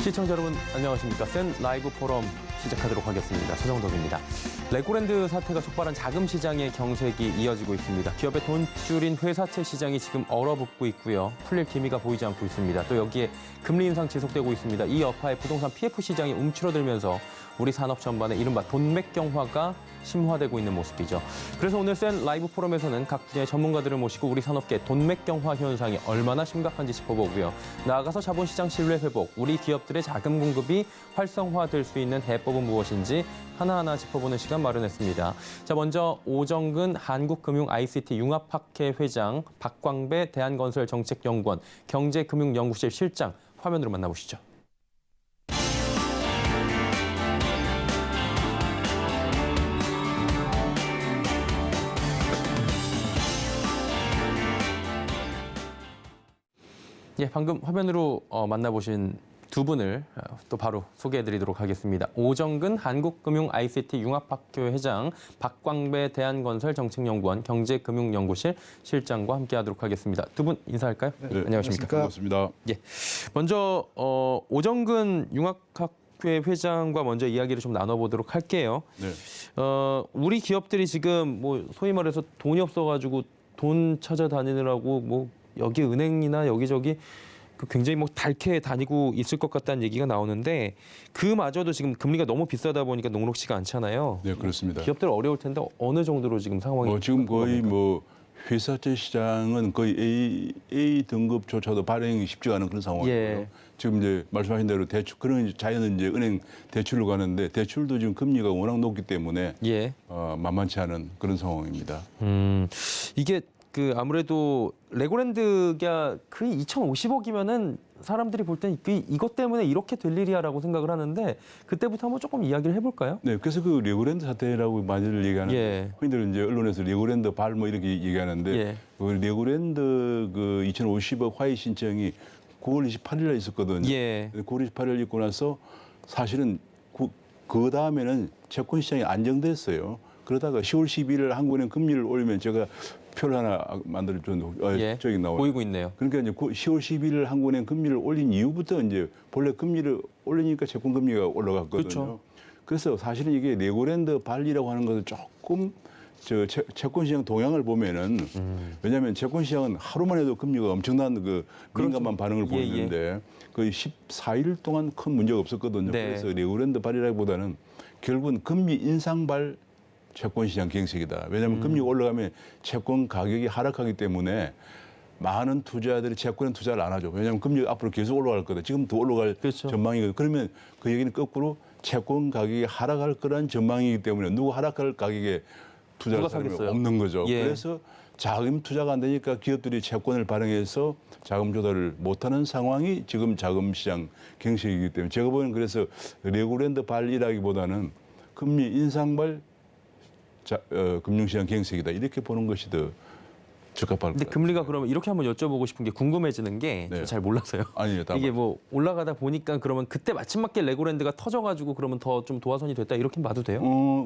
시청자 여러분 안녕하십니까. 센 라이브 포럼 시작하도록 하겠습니다. 서정덕입니다. 레고랜드 사태가 촉발한 자금 시장의 경색이 이어지고 있습니다. 기업의 돈줄인 회사채 시장이 지금 얼어붙고 있고요. 풀릴 기미가 보이지 않고 있습니다. 또 여기에 금리 인상 지속되고 있습니다. 이 여파에 부동산 PF 시장이 움츠러들면서 우리 산업 전반에 이른바 돈맥경화가 심화되고 있는 모습이죠. 그래서 오늘 센 라이브 포럼에서는 각 분야의 전문가들을 모시고 우리 산업계 돈맥경화 현상이 얼마나 심각한지 짚어보고요. 나아가서 자본시장 신뢰 회복, 우리 기업들의 자금 공급이 활성화될 수 있는 해법은 무엇인지 하나하나 짚어보는 시간 마련했습니다. 자, 먼저 오정근 한국금융 ICT 융합학회 회장, 박광배 대한건설정책연구원 경제금융연구실 실장 화면으로 만나보시죠. 예, 방금 화면으로 만나보신 두 분을 또 바로 소개해드리도록 하겠습니다. 오정근 한국금융 ICT 융합학회 회장, 박광배 대한건설정책연구원 경제금융연구실 실장과 함께하도록 하겠습니다. 두 분 인사할까요? 네, 안녕하십니까? 반갑습니다. 예, 먼저 오정근 융합학회 회장과 먼저 이야기를 좀 나눠보도록 할게요. 네. 우리 기업들이 지금 뭐 소위 말해서 돈이 없어가지고 돈 찾아다니느라고 뭐 여기 은행이나 여기저기 굉장히 뭐 닳게 다니고 있을 것 같다는 얘기가 나오는데 그마저도 지금 금리가 너무 비싸다 보니까 녹록치가 않잖아요. 네, 그렇습니다. 기업들 어려울 텐데 어느 정도로 지금 상황이 지금 거의 뭐 회사채 시장은 거의 A 등급조차도 발행이 쉽지가 않은 그런 상황이고요. 예. 지금 이제 말씀하신 대로 대출 그런 자연은 이제 은행 대출로 가는데 대출도 지금 금리가 워낙 높기 때문에 예. 만만치 않은 그런 상황입니다. 이게 아무래도 레고랜드가 거의 2,050억이면은 사람들이 볼 땐 이것 때문에 이렇게 될 일이야라고 생각을 하는데 그때부터 한번 조금 이야기를 해볼까요? 네, 그래서 그 레고랜드 사태라고 많이들 얘기하는데 예. 흔히들 이제 언론에서 레고랜드 발 뭐 이렇게 얘기하는데 예. 그 레고랜드 그 2,050억 화해 신청이 9월 28일에 있었거든요. 예. 9월 28일 있고 나서 사실은 그 다음에는 채권 시장이 안정됐어요. 그러다가 10월 12일 한국은행 금리를 올리면 제가 표를 하나 만들어 줬는데 예. 저기 나와요. 보이고 있네요. 그러니까 이제 10월 12일 한국은행 금리를 올린 이후부터 이제 본래 금리를 올리니까 채권 금리가 올라갔거든요. 그렇죠. 그래서 사실은 이게 레고랜드 발리라고 하는 것은 조금 채권 시장 동향을 보면은 왜냐하면 채권 시장은 하루만 해도 금리가 엄청난 그 민감한 반응을 예, 보이는데 거의 14일 동안 큰 문제가 없었거든요. 네. 그래서 레고랜드 발이라기보다는 결국은 금리 인상발 채권 시장 경색이다. 왜냐하면 금리가 올라가면 채권 가격이 하락하기 때문에 많은 투자자들이 채권에 투자를 안 하죠. 왜냐하면 금리가 앞으로 계속 올라갈 거다. 지금 더 올라갈 그렇죠. 전망이거든요. 그러면 그 얘기는 거꾸로 채권 가격이 하락할 거란 전망이기 때문에 누구 하락할 가격에 투자할 사람이 없는 거죠. 예. 그래서 자금 투자가 안 되니까 기업들이 채권을 발행해서 자금 조달을 못하는 상황이 지금 자금 시장 경색이기 때문에 제가 보기에는 그래서 레고랜드 발이라기보다는 금리 인상발 금융시장 경색이다 이렇게 보는 것이 더 적합할 것 근데 같아요. 금리가 그러면 이렇게 한번 여쭤보고 싶은 게 궁금해지는 게 네. 잘 몰라서요. 아니요, 이게 뭐 올라가다 보니까 그러면 그때 마침 맞게 레고랜드가 터져가지고 그러면 더 좀 도화선이 됐다 이렇게 봐도 돼요?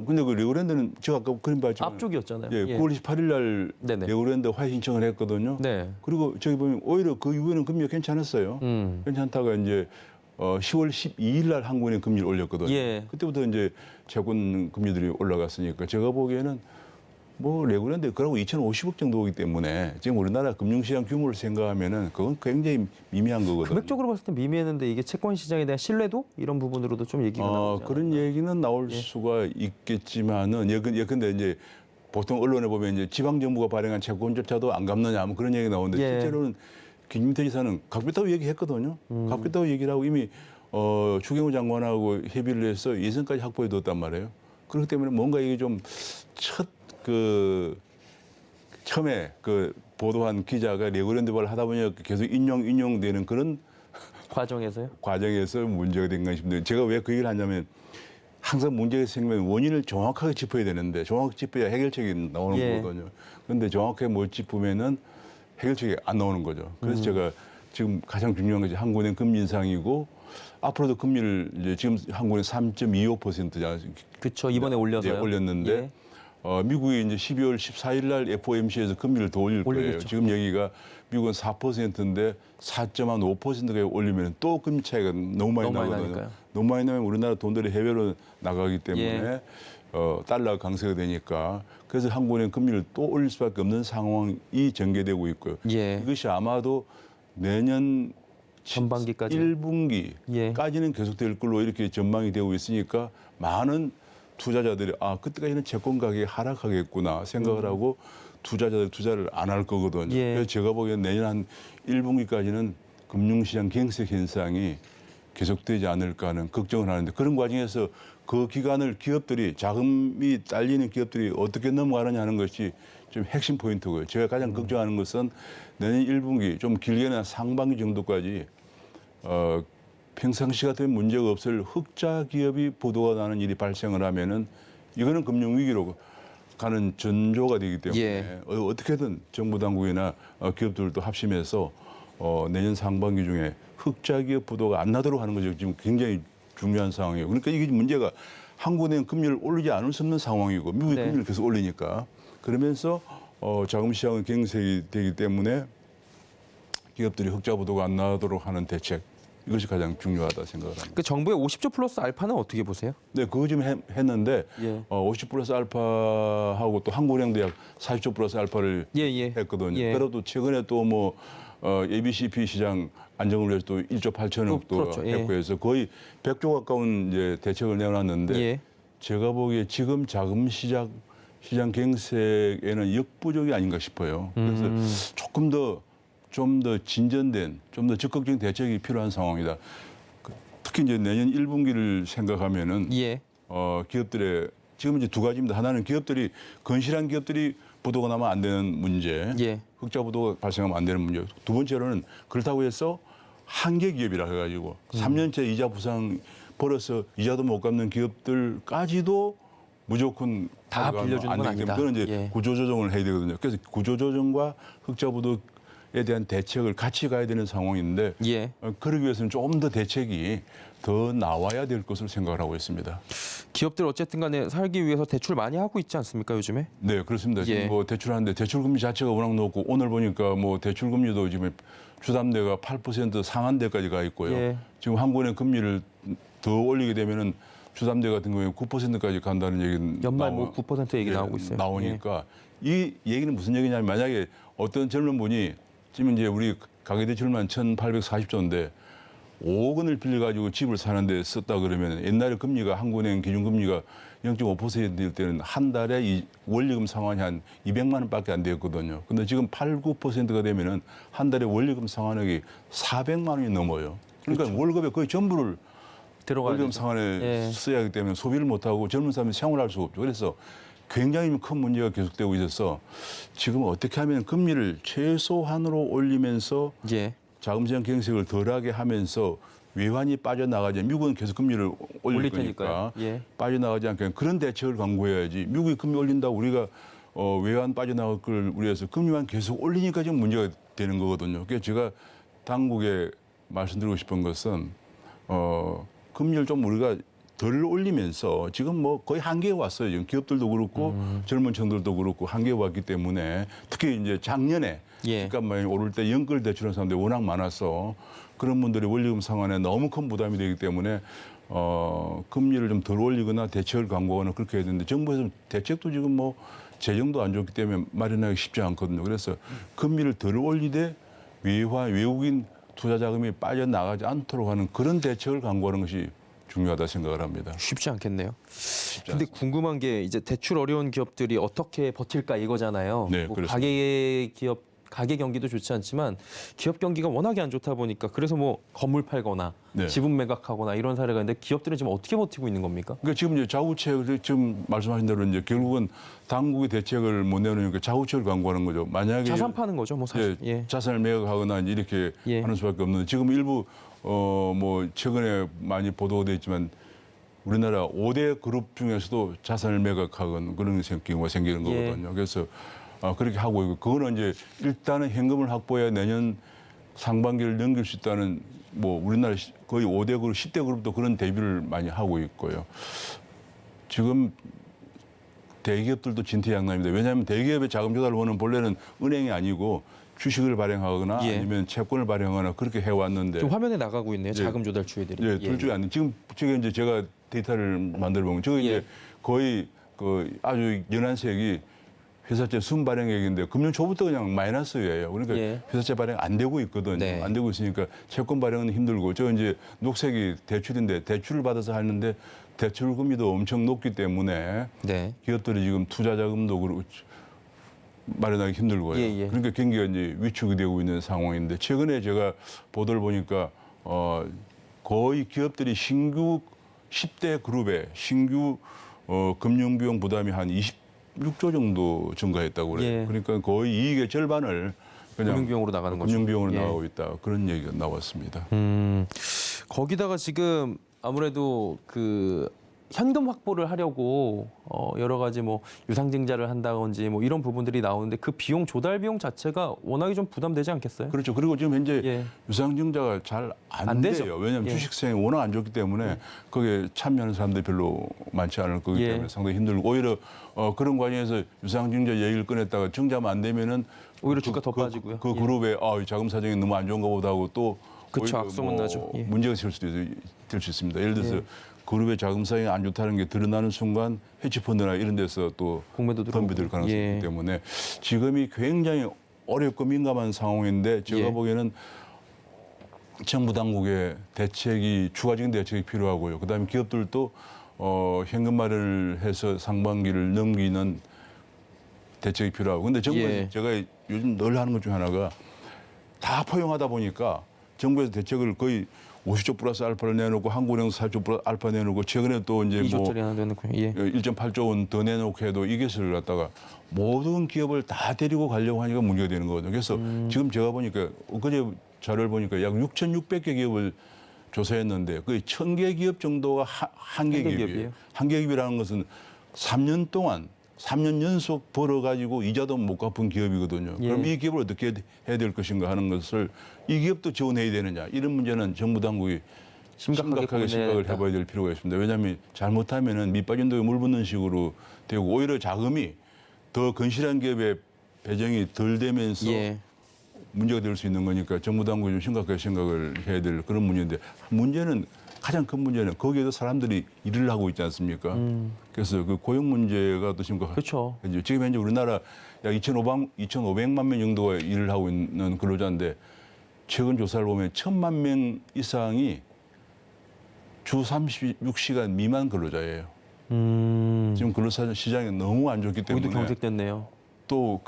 근데 그 레고랜드는 제가 아까 그림 봤지만 앞쪽이었잖아요. 예, 9월 28일 날 네네. 레고랜드 화해 신청을 했거든요. 네. 그리고 저기 보면 오히려 그 이후에는 금리가 괜찮았어요. 괜찮다가 이제 10월 12일 날 한국은행 금리를 올렸거든요. 예. 그때부터 이제 채권 금리들이 올라갔으니까 제가 보기에는 뭐 레고랜드 그러고 2,050억 정도이기 때문에 지금 우리나라 금융시장 규모를 생각하면은 그건 굉장히 미미한 거거든요. 금액적으로 봤을 때 미미했는데 이게 채권 시장에 대한 신뢰도 이런 부분으로도 좀 얘기가 나오죠. 그런 얘기는 나올 수가 있겠지만은 예컨대 이제 보통 언론에 보면 이제 지방 정부가 발행한 채권조차도 안 갚느냐 뭐 그런 얘기 나오는데 예. 실제로는 김민태 지사는 갚겠다고 얘기했거든요. 갚겠다고 얘기를 하고 이미 추경호 장관하고 협의를 해서 예산까지 확보해 뒀단 말이에요. 그렇기 때문에 뭔가 이게 좀 처음에 보도한 기자가 레고랜드발 하다 보니까 계속 인용되는 그런 과정에서요? 과정에서 문제가 된 것이 싶은데 제가 왜 그 얘기를 하냐면 항상 문제가 생기면 원인을 정확하게 짚어야 되는데 정확히 짚어야 해결책이 나오는 예. 거거든요. 그런데 정확하게 못 짚으면은 해결책이 안 나오는 거죠. 그래서 제가 지금 가장 중요한 것이 한국은행 금리 인상이고 앞으로도 금리를 이제 지금 한국은행 3.25%잖아요. 그렇죠. 이번에 올려서요. 올렸는데 예. 미국이 이제 12월 14일 날 FOMC에서 금리를 더 올릴 거예요. 올리겠죠. 지금 여기가 미국은 4%인데 4.5%가 올리면 또 금리 차이가 너무 많이 너무 많이 나거든요. 나니까요. 너무 많이 나면 우리나라 돈들이 해외로 나가기 때문에 예. 달러가 강세가 되니까 그래서 한국은행 금리를 또 올릴 수밖에 없는 상황이 전개되고 있고요. 예. 이것이 아마도 내년 전반기까지. 1분기까지는 예. 계속될 걸로 이렇게 전망이 되고 있으니까 많은 투자자들이 그때까지는 채권 가격이 하락하겠구나 생각을 하고 투자자들이 투자를 안 할 거거든요. 예. 그래서 제가 보기엔 내년 한 1분기까지는 금융시장 갱색 현상이 계속되지 않을까 하는 걱정을 하는데 그런 과정에서 그 기간을 기업들이 자금이 딸리는 기업들이 어떻게 넘어가느냐 하는 것이 좀 핵심 포인트고요. 제가 가장 걱정하는 것은 내년 1분기 좀 길게는 한 상반기 정도까지 평상시 같은 문제가 없을 흑자 기업이 보도가 나는 일이 발생을 하면은 이거는 금융 위기로 가는 전조가 되기 때문에 예. 어떻게든 정부 당국이나 기업들도 합심해서 내년 상반기 중에 흑자 기업 보도가 안 나도록 하는 것이 지금 굉장히 중요한 상황이에요. 그러니까 이게 문제가 한국은행 금리를 올리지 않을 수 없는 상황이고 미국이 네. 금리를 계속 올리니까 그러면서 자금 시장은 갱색이 되기 때문에 기업들이 흑자 보도가 안 나도록 하는 대책 이것이 가장 중요하다 생각을 합니다. 그 정부의 50조 플러스 알파는 어떻게 보세요? 네, 그거 좀 했는데 예. 50 플러스 알파하고 또 한국은행도 약 40조 플러스 알파를 예, 예. 했거든요. 예. 그래도 최근에 또 뭐 ABCP 시장 안정을 위해서 또 1조 8천억도 풀었죠. 예. 했고 해서 거의 100조 가까운 이제 대책을 내놨는데 예. 제가 보기에 지금 자금 시장 갱색에는 역부족이 아닌가 싶어요. 그래서 좀 더 진전된, 좀 더 적극적인 대책이 필요한 상황이다. 특히 이제 내년 1분기를 생각하면은 예. 기업들의 지금 이제 두 가지입니다. 하나는 기업들이 건실한 기업들이 보도가 나면 안 되는 문제, 예. 흑자 보도가 발생하면 안 되는 문제. 두 번째로는 그렇다고 해서 한계 기업이라 해가지고 3년째 이자 부상 벌어서 이자도 못 갚는 기업들까지도 무조건 다 빌려주는 건 안 되기 때문에 아니다. 그건 이제 예. 구조조정을 해야 되거든요. 그래서 구조조정과 흑자 보도에 대한 대책을 같이 가야 되는 상황인데 예. 그러기 위해서는 좀 더 대책이 더 나와야 될 것으로 생각을 하고 있습니다. 기업들 어쨌든 간에 살기 위해서 대출 많이 하고 있지 않습니까, 요즘에? 네, 그렇습니다. 예. 지금 뭐 대출하는데 대출금리 자체가 워낙 높고 오늘 보니까 뭐 대출금리도 지금 주담대가 8% 상한대까지 가 있고요. 예. 지금 한국은행 금리를 더 올리게 되면은 주담대 같은 경우에 9%까지 간다는 얘기는 연말 뭐 9% 얘기 나오고 있어요. 나오니까 이 얘기는 무슨 얘기냐면 만약에 어떤 젊은 분이 지금 이제 우리 가계대출만 1,840조인데 5억 원을 빌려가지고 집을 사는데 썼다 그러면 옛날에 금리가 한국은행 기준금리가 0.5%일 때는 한 달에 이 원리금 상환이 한 200만 원밖에 안 되었거든요. 근데 지금 8, 9%가 되면은 한 달에 원리금 상환액이 400만 원이 넘어요. 그러니까 월급의 거의 전부를 들어가야 월급 되죠. 상환에 예. 써야 하기 때문에 소비를 못하고 젊은 사람이 생활할 수가 없죠. 그래서 굉장히 큰 문제가 계속되고 있어서 지금 어떻게 하면 금리를 최소한으로 올리면서 예. 자금시장 갱색을 덜하게 하면서 외환이 빠져나가지 미국은 계속 금리를 올릴 테니까요. 거니까 예. 빠져나가지 않게 그런 대책을 강구해야지 미국이 금리 올린다고 우리가 외환 빠져나갈 걸 우려해서 금리만 계속 올리니까 지금 문제가 되는 거거든요. 그래서 제가 당국에 말씀드리고 싶은 것은 금리를 좀 우리가 덜 올리면서 지금 뭐 거의 한계에 왔어요. 지금 기업들도 그렇고 젊은 층들도 그렇고 한계에 왔기 때문에 특히 이제 작년에 예. 집값만이 오를 때 연끌 대출한 사람들이 워낙 많아서 그런 분들이 원리금 상환에 너무 큰 부담이 되기 때문에 금리를 좀 덜 올리거나 대책을 강구하거나 그렇게 해야 되는데 정부에서 대책도 지금 뭐 재정도 안 좋기 때문에 마련하기 쉽지 않거든요. 그래서 금리를 덜 올리되 외국인 투자 자금이 빠져나가지 않도록 하는 그런 대책을 강구하는 것이 중요하다 생각을 합니다. 쉽지 않겠네요. 쉽지 근데 않습니다. 궁금한 게 이제 대출 어려운 기업들이 어떻게 버틸까 이거잖아요. 네, 뭐 그렇습니다. 가계 경기도 좋지 않지만 기업 경기가 워낙에 안 좋다 보니까 그래서 뭐 건물 팔거나 네. 지분 매각하거나 이런 사례가 있는데 기업들은 지금 어떻게 버티고 있는 겁니까? 그러니까 지금 이제 자구책 지금 말씀하신 대로 이제 결국은 당국의 대책을 못 내놓으니까 자구책을 강구하는 거죠. 만약에 자산 파는 거죠, 뭐 사실. 예. 자산을 매각하거나 이제 이렇게 예. 하는 수밖에 없는데 지금 일부 뭐 최근에 많이 보도가 돼 있지만 우리나라 5대 그룹 중에서도 자산을 매각하거나 그런 경우가 생기는 예. 거거든요. 그래서 그렇게 하고 있고 그거는 이제 일단은 현금을 확보해야 내년 상반기를 넘길 수 있다는 뭐 우리나라 거의 5대 그룹, 10대 그룹도 그런 대비를 많이 하고 있고요. 지금 대기업들도 진퇴양난입니다. 왜냐하면 대기업의 자금 조달을 원은 본래는 은행이 아니고 주식을 발행하거나 예. 아니면 채권을 발행하거나 그렇게 해왔는데 지금 화면에 나가고 있네요. 자금 조달 주회들이. 예, 둘 중에 안 돼. 지금 이제 제가 데이터를 만들어 보면 저거 예. 이제 거의 그 아주 연한색이 회사채 순발행액인데 금년 초부터 그냥 마이너스예요. 그러니까 예. 회사채 발행 안 되고 있거든요. 네. 안 되고 있으니까 채권 발행은 힘들고 저 이제 녹색이 대출인데 대출을 받아서 하는데 대출 금리도 엄청 높기 때문에 네. 기업들이 지금 투자 자금도 그렇고 마련하기 힘들고요. 예, 예. 그러니까 경기가 이제 위축이 되고 있는 상황인데 최근에 제가 보도를 보니까 거의 기업들이 신규 10대 그룹의 신규 금융 비용 부담이 한 26조 정도 증가했다고 그래요. 예. 그러니까 거의 이익의 절반을 그냥 금융비용으로 나가는 거죠. 금융비용으로 예. 나가고 있다. 그런 얘기가 나왔습니다. 거기다가 지금 아무래도 그 현금 확보를 하려고 여러 가지 뭐 유상증자를 한다든지 뭐 이런 부분들이 나오는데 그 비용 조달 비용 자체가 워낙에 좀 부담되지 않겠어요? 그렇죠. 그리고 지금 현재 예. 유상증자가 잘 안 안 되죠. 돼요. 왜냐하면 예. 주식시장이 워낙 안 좋기 때문에 거기에 참여하는 사람들이 별로 많지 않을 거기 예. 때문에 상당히 힘들고 오히려 그런 과정에서 유상증자 얘기를 꺼냈다가 증자만 안 되면은 오히려 주가 더 빠지고요. 그 예. 그룹의 이 자금 사정이 너무 안 좋은가 보다 하고 또 그쵸, 오히려 악소문 나죠. 예. 문제가 될 수도 될 수 있습니다. 예를 들어서 예. 그룹의 자금 사정이 안 좋다는 게 드러나는 순간 헤지펀드나 이런 데서 또 공매도 들어오고. 덤비들 가능성이 예. 있기 때문에 지금이 굉장히 어렵고 민감한 상황인데 제가 예. 보기에는 정부 당국의 대책이 추가적인 대책이 필요하고요. 그다음에 기업들도 현금화를 해서 상반기를 넘기는 대책이 필요하고. 근데 정부에서 예. 제가 요즘 늘 하는 것 중 하나가 다 포용하다 보니까 정부에서 대책을 거의 50조 플러스 알파를 내놓고 한국은행도 4조 플러스 알파 내놓고 최근에 또 이제 2조짜리 하나 내놓고요. 예. 1.8조 원 더 내놓고 해도 이것을 갖다가 모든 기업을 다 데리고 가려고 하니까 문제가 되는 거거든요. 그래서 지금 제가 보니까 엊그제 자료를 보니까 약 6,600개 기업을 조사했는데 거의 1,000개 기업 정도가 한개 한개 기업이에요. 기업이에요? 한개 기업이라는 것은 3년 동안 3년 연속 벌어가지고 이자도 못 갚은 기업이거든요. 예. 그럼 이 기업을 어떻게 해야 될 것인가 하는 것을 이 기업도 지원해야 되느냐 이런 문제는 정부 당국이 심각하게 고민해야 생각을 된다. 해봐야 될 필요가 있습니다. 왜냐하면 잘못하면은 밑빠진 독에 물 붓는 식으로 되고 오히려 자금이 더 건실한 기업에 배정이 덜 되면서 예. 문제가 될 수 있는 거니까 정부 당국이 좀 심각하게 생각을 해야 될 그런 문제인데 문제는 가장 큰 문제는 거기에도 사람들이 일을 하고 있지 않습니까? 그래서 그 고용 문제가 또 심각하죠. 그렇죠. 지금 현재 우리나라 약 2,500만 명 정도가 일을 하고 있는 근로자인데 최근 조사를 보면 1,000만 명 이상이 주 36시간 미만 근로자예요. 지금 근로사 시장이 너무 안 좋기 때문에 여기도 경색됐네요. 또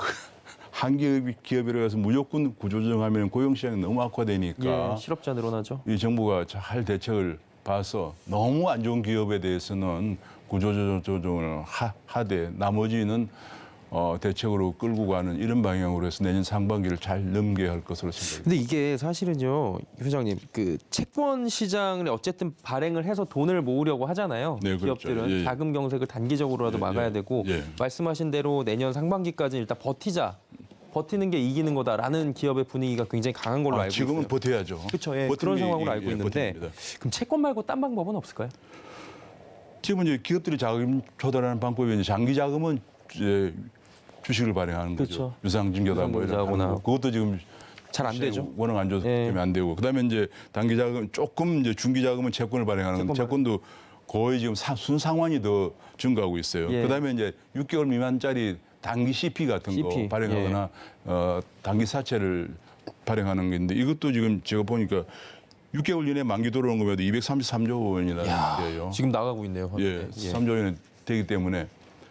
한 기업이라 해서 무조건 구조조정하면 고용시장이 너무 악화되니까 예. 실업자 늘어나죠. 이 정부가 잘 대책을 봐서 너무 안 좋은 기업에 대해서는 구조조정을 하되 나머지는 대책으로 끌고 가는 이런 방향으로 해서 내년 상반기를 잘 넘겨야 할 것으로 생각합니다. 근데 이게 사실은요, 회장님, 그 채권 시장을 어쨌든 발행을 해서 돈을 모으려고 하잖아요. 네, 그렇죠. 기업들은 예, 예. 자금 경색을 단기적으로라도 예, 막아야 예. 되고 예. 말씀하신 대로 내년 상반기까지 일단 버티는 게 이기는 거다라는 기업의 분위기가 굉장히 강한 걸로 알고 지금은 있어요. 버텨야죠. 그렇죠. 예, 버티는 그런 게 상황으로 알고 있는데 버팁니다. 그럼 채권 말고 딴 방법은 없을까요? 지금 이제 기업들이 자금 조달하는 방법이 이제 장기 자금은 이제 주식을 발행하는 거죠. 그렇죠. 유상증자다 뭐 이런 유상증자하거나. 하는 거. 그것도 지금 잘 안 되죠. 워낙 안 좋기 예. 때문에 안 되고 그다음에 이제 단기 자금 조금 이제 중기 자금은 채권을 발행하는 건데 채권도 거의 지금 순상환이 더 증가하고 있어요. 예. 그다음에 이제 6개월 미만짜리 단기 CP 같은 거 CP, 발행하거나 단기 사채를 발행하는 게 있는데 이것도 지금 제가 보니까 6개월 이내에 만기 들어오는 거면 233조 원이라는 거예요. 지금 나가고 있네요. 예, 3조 원이 되기 때문에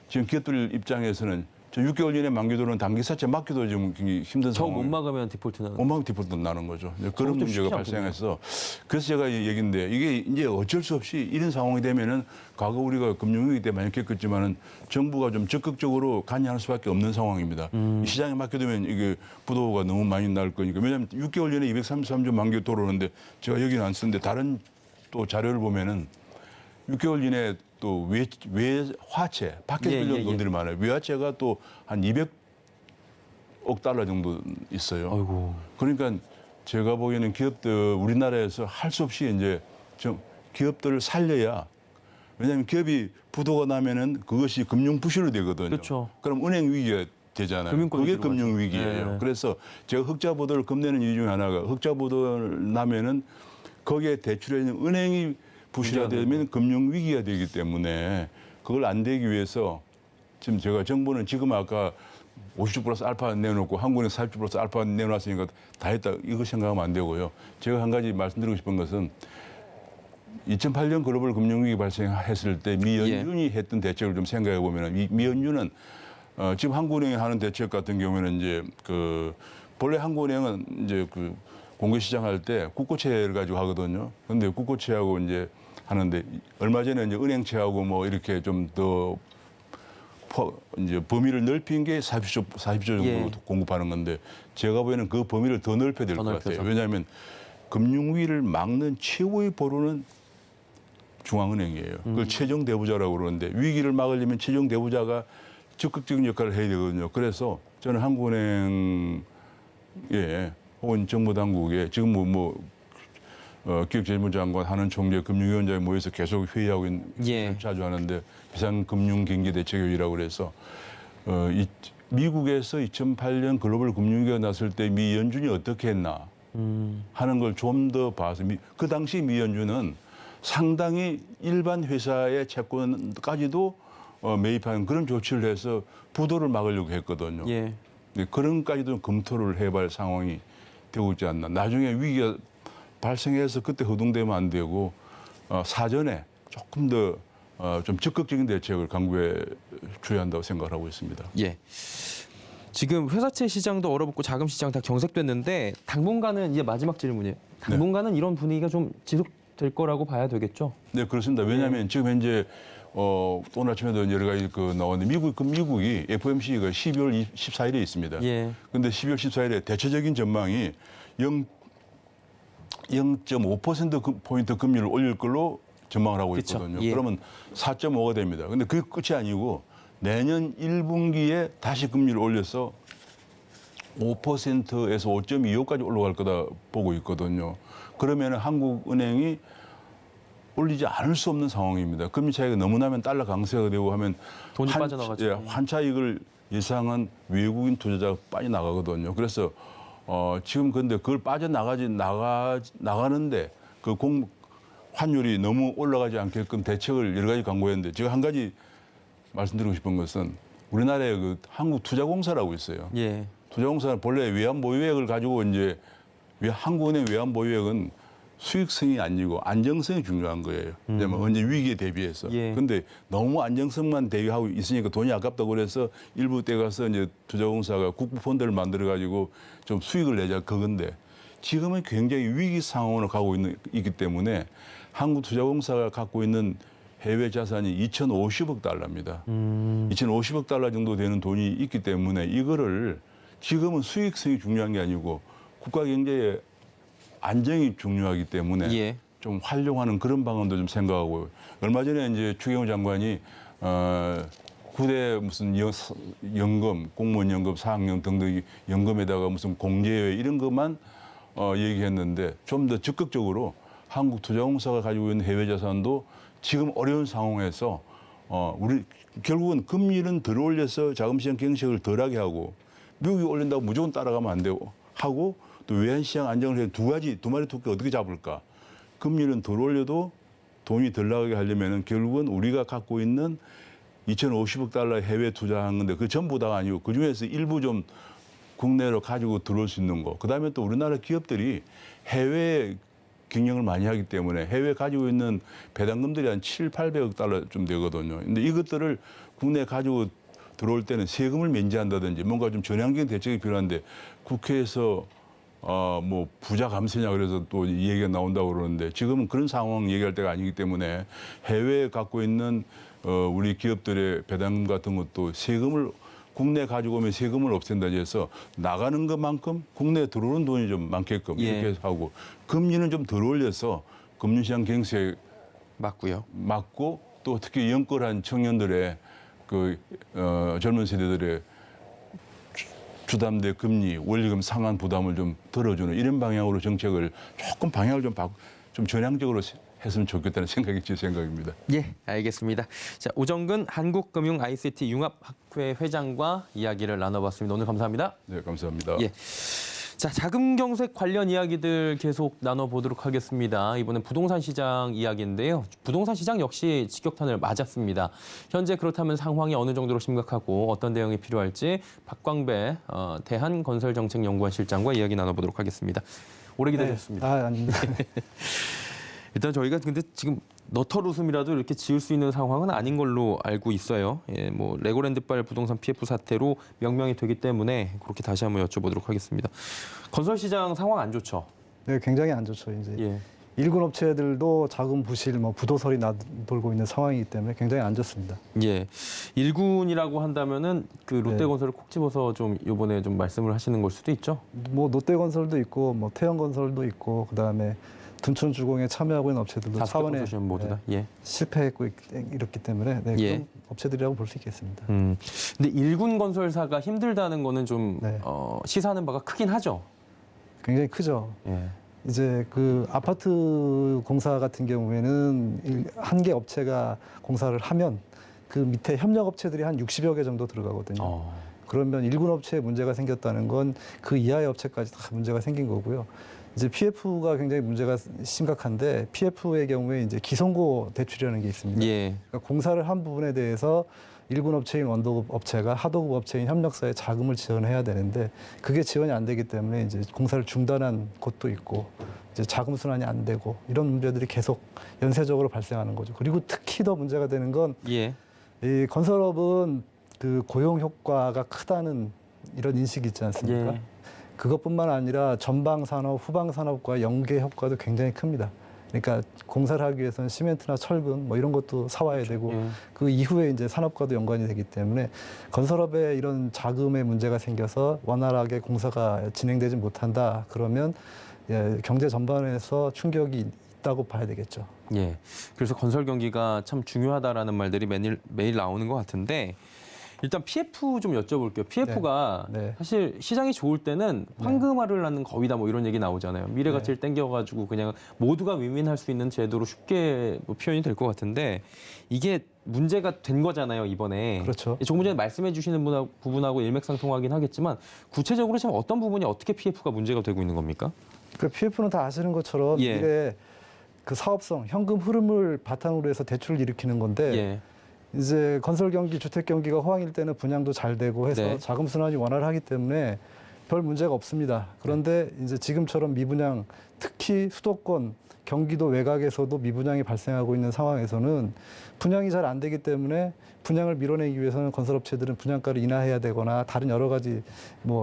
지금 기업들 입장에서는 저 6개월 이내 만기 들어오는 단기 사채 막기도 지금 굉장히 힘든 저 못 상황. 막으면 디폴트 나는. 원망 디폴트 나는 거죠. 그런 그것도 문제가 쉽지 발생해서 그래서 제가 얘기인데 이게 이제 어쩔 수 없이 이런 상황이 되면은 과거 우리가 금융위기 때 많이 겪었지만은 정부가 좀 적극적으로 관여할 수밖에 없는 상황입니다. 이 시장에 맡겨두면 이게 부도가 너무 많이 날 거니까 왜냐하면 6개월 전에 233조 만기 들어오는데 제가 여기는 안 쓰는데 다른 또 자료를 보면은 6개월 이내에 또 외화채, 밖에 예, 빌려온 예, 예. 돈들이 많아요. 외화채가 또 한 200억 달러 정도 있어요. 아이고. 그러니까 제가 보기에는 기업들 우리나라에서 할 수 없이 이제 좀 기업들을 살려야 왜냐하면 기업이 부도가 나면은 그것이 금융 부실로 되거든요. 그렇죠. 그럼 은행 위기가 되잖아요. 금융권 그게 위기로 금융 가죠. 위기예요. 네. 그래서 제가 흑자 부도를 겁내는 이유 중에 하나가 흑자 부도를 나면은 거기에 대출해 있는 은행이 부실화되면 금융 위기가 되기 때문에 그걸 안 되기 위해서 지금 제가 정부는 지금 아까 50% 플러스 알파 내놓고 한국은행 40% 플러스 알파 내놓았으니까 다 했다 이거 생각하면 안 되고요. 제가 한 가지 말씀드리고 싶은 것은 2008년 글로벌 금융위기 발생했을 때 미연준이 했던 대책을 좀 생각해 보면 이 미연준은 지금 한국은행이 하는 대책 같은 경우에는 이제 그 본래 한국은행은 이제 그 공개시장 할 때 국고채를 가지고 하거든요. 그런데 국고채하고 이제 하는데 얼마 전에 이제 은행채하고 뭐 이렇게 좀 더 이제 범위를 넓힌 게 40조 정도 예. 공급하는 건데 제가 보기에는 그 범위를 더 넓혀야 될 것 같아요. 넓혀서. 왜냐하면 금융위기를 막는 최고의 보루는 중앙은행이에요. 그걸 최종 대부자라고 그러는데 위기를 막으려면 최종 대부자가 적극적인 역할을 해야 되거든요. 그래서 저는 한국은행에 혹은 정부 당국에 지금 기획재무장관 하는 총재 금융위원장이 모여서 계속 회의하고 있는 예. 자주 하는데 비상금융경제대책회의라고 그래서 미국에서 2008년 글로벌 금융위기가 났을 때 미 연준이 어떻게 했나 하는 걸 좀 더 봐서 그 당시 미 연준은 상당히 일반 회사의 채권까지도 매입하는 그런 조치를 해서 부도를 막으려고 했거든요. 예. 네, 그런까지도 검토를 해봐야 할 상황이 되고 있지 않나. 나중에 위기가 발생해서 그때 허둥대면 안 되고 사전에 조금 더 좀 적극적인 대책을 강구해 줘야 한다고 생각을 하고 있습니다. 예. 지금 회사채 시장도 얼어붙고 자금 시장 다 경색됐는데 당분간은 이제 마지막 질문이에요. 당분간은 이런 분위기가 좀 지속될 거라고 봐야 되겠죠? 네, 그렇습니다. 왜냐하면 지금 현재 오늘 아침에도 여러 가지 나왔는데 미국이 FOMC가 12월 14일에 있습니다. 예. 그런데 12월 14일에 대체적인 전망이 0.5% 금리를 올릴 걸로 전망을 하고 그쵸. 있거든요. 예. 그러면 4.5가 됩니다. 근데 그게 끝이 아니고 내년 1분기에 다시 금리를 올려서 5%에서 5.25까지 올라갈 거다 보고 있거든요. 그러면 한국은행이 올리지 않을 수 없는 상황입니다. 금리 차이가 너무 나면 달러 강세가 되고 하면 돈이 빠져나가죠. 예, 환차익을 예상한 외국인 투자자가 빠져나가거든요. 그래서 지금 근데 그걸 나가는데 그 환율이 너무 올라가지 않게끔 대책을 여러 가지 강구했는데 제가 한 가지 말씀드리고 싶은 것은 우리나라에 그 한국투자공사라고 있어요. 예. 투자공사는 본래 외환보유액을 가지고 이제 한국은행 외환보유액은 수익성이 아니고 안정성이 중요한 거예요. 왜냐면 언제 위기에 대비해서. 예. 근데 너무 안정성만 대비하고 있으니까 돈이 아깝다고 그래서 일부 때 가서 이제 투자공사가 국부펀드를 만들어 가지고 좀 수익을 내자 그건데 지금은 굉장히 위기 상황으로 가고 있기 때문에 한국투자공사가 갖고 있는 해외 자산이 2,050억 달러입니다. 2,050억 달러 정도 되는 돈이 있기 때문에 이거를 지금은 수익성이 중요한 게 아니고 국가 경제의 안정이 중요하기 때문에 예. 좀 활용하는 그런 방안도 좀 생각하고 얼마 전에 이제 추경호 장관이 구대 무슨 연금, 공무원 연금, 사학연 등등 연금에다가 무슨 공제회 이런 것만 얘기했는데 좀 더 적극적으로 한국투자공사가 가지고 있는 해외 자산도 지금 어려운 상황에서 우리 결국은 금리는 덜 올려서 자금시장 경색을 덜하게 하고 미국이 올린다고 무조건 따라가면 안 되고 하고 또 외환시장 안정을 해서 두 마리 토끼 어떻게 잡을까? 금리는 덜 올려도 돈이 덜 나가게 하려면은 결국은 우리가 갖고 있는 2,050억 달러 해외 투자한 건데 그 전부 다가 아니고 그 중에서 일부 좀 국내로 가지고 들어올 수 있는 거. 그다음에 또 우리나라 기업들이 해외 경영을 많이 하기 때문에 해외 가지고 있는 배당금들이 한 800억 달러 좀 되거든요. 근데 이것들을 국내에 가지고 들어올 때는 세금을 면제한다든지 뭔가 좀 전향적인 대책이 필요한데 국회에서 뭐 부자 감세냐 그래서 또 얘기가 나온다고 그러는데 지금은 그런 상황 얘기할 때가 아니기 때문에 해외에 갖고 있는 우리 기업들의 배당금 같은 것도 세금을 국내에 가지고 오면 세금을 없앤다 해서 나가는 것만큼 국내에 들어오는 돈이 좀 많게끔 예. 이렇게 하고 금리는 좀 덜 올려서 금융시장 경색 맞고요. 막고 또 특히 영끌한 청년들의 그 젊은 세대들의 주담대 금리, 원리금 상한 부담을 좀 덜어주는 이런 방향으로 정책을 조금 방향을 좀 전향적으로 했으면 좋겠다는 생각이 제 생각입니다. 예, 알겠습니다. 자, 오정근 한국금융 ICT 융합학회 회장과 이야기를 나눠봤습니다. 오늘 감사합니다. 네, 감사합니다. 예. 자, 자금 경색 관련 이야기들 계속 나눠보도록 하겠습니다. 이번엔 부동산 시장 이야기인데요. 부동산 시장 역시 직격탄을 맞았습니다. 현재 그렇다면 상황이 어느 정도로 심각하고 어떤 대응이 필요할지 박광배 대한건설정책연구원 실장과 이야기 나눠보도록 하겠습니다. 오래 기다리셨습니다. 아, 아닙니다. 일단 저희가 근데 지금 너털 웃음이라도 이렇게 지을 수 있는 상황은 아닌 걸로 알고 있어요. 예, 뭐 레고랜드발 부동산 PF 사태로 명명이 되기 때문에 그렇게 다시 한번 여쭤보도록 하겠습니다. 건설 시장 상황 안 좋죠? 네, 굉장히 안 좋죠. 이제 예. 일군 업체들도 자금 부실, 부도설이 돌고 있는 상황이기 때문에 굉장히 안 좋습니다. 예. 일군이라고 한다면은 그 롯데건설을 콕 집어서 좀 이번에 좀 말씀을 하시는 걸 수도 있죠. 롯데건설도 있고, 태형건설도 있고, 그다음에 둔촌주공에 참여하고 있는 업체들도 다섯 개 차원에 컨소시엄 모두 다. 예. 실패했고 이렇기 때문에 예. 그런 업체들이라고 볼 수 있겠습니다. 근데 일군 건설사가 힘들다는 거는 좀 네. 시사하는 바가 크긴 하죠. 굉장히 크죠. 예. 이제 그 아파트 공사 같은 경우에는 한 개 업체가 공사를 하면 그 밑에 협력 업체들이 한 60여 개 정도 들어가거든요. 그러면 일군 업체에 문제가 생겼다는 건 그 이하의 업체까지 다 문제가 생긴 거고요. 이제 PF가 굉장히 문제가 심각한데 PF의 경우에 이제 기성고 대출이라는 게 있습니다. 예. 그러니까 공사를 한 부분에 대해서 일군 업체인 원도급 업체가 하도급 업체인 협력사에 자금을 지원해야 되는데 그게 지원이 안 되기 때문에 이제 공사를 중단한 곳도 있고 이제 자금 순환이 안 되고 이런 문제들이 계속 연쇄적으로 발생하는 거죠. 그리고 특히 더 문제가 되는 건 예. 이 건설업은 그 고용 효과가 크다는 이런 인식이 있지 않습니까? 예. 그것뿐만 아니라 전방 산업, 후방 산업과 연계 효과도 굉장히 큽니다. 그러니까 공사를 하기 위해서는 시멘트나 철근 이런 것도 사와야 되고 예. 그 이후에 이제 산업과도 연관이 되기 때문에 건설업에 이런 자금의 문제가 생겨서 원활하게 공사가 진행되지 못한다. 그러면 경제 전반에서 충격이 있다고 봐야 되겠죠. 예. 그래서 건설 경기가 참 중요하다라는 말들이 매일 나오는 것 같은데 일단 PF 좀 여쭤볼게요. PF가 네. 사실 시장이 좋을 때는 황금알을 낳는 거위다 이런 얘기 나오잖아요. 미래 가치를 땡겨가지고 그냥 모두가 윈윈할 수 있는 제도로 쉽게 표현이 될 것 같은데 이게 문제가 된 거잖아요, 이번에. 그렇죠. 조금 전에 말씀해 주시는 부분하고 일맥상통하긴 하겠지만 구체적으로 지금 어떤 부분이 어떻게 PF가 문제가 되고 있는 겁니까? 그 PF는 다 아시는 것처럼 예. 이게 그 사업성, 현금 흐름을 바탕으로 해서 대출을 일으키는 건데 예. 이제 건설 경기, 주택 경기가 호황일 때는 분양도 잘 되고 해서 네. 자금 순환이 원활하기 때문에 별 문제가 없습니다. 그런데 이제 지금처럼 미분양, 특히 수도권, 경기도 외곽에서도 미분양이 발생하고 있는 상황에서는 분양이 잘 안 되기 때문에 분양을 밀어내기 위해서는 건설업체들은 분양가를 인하해야 되거나 다른 여러 가지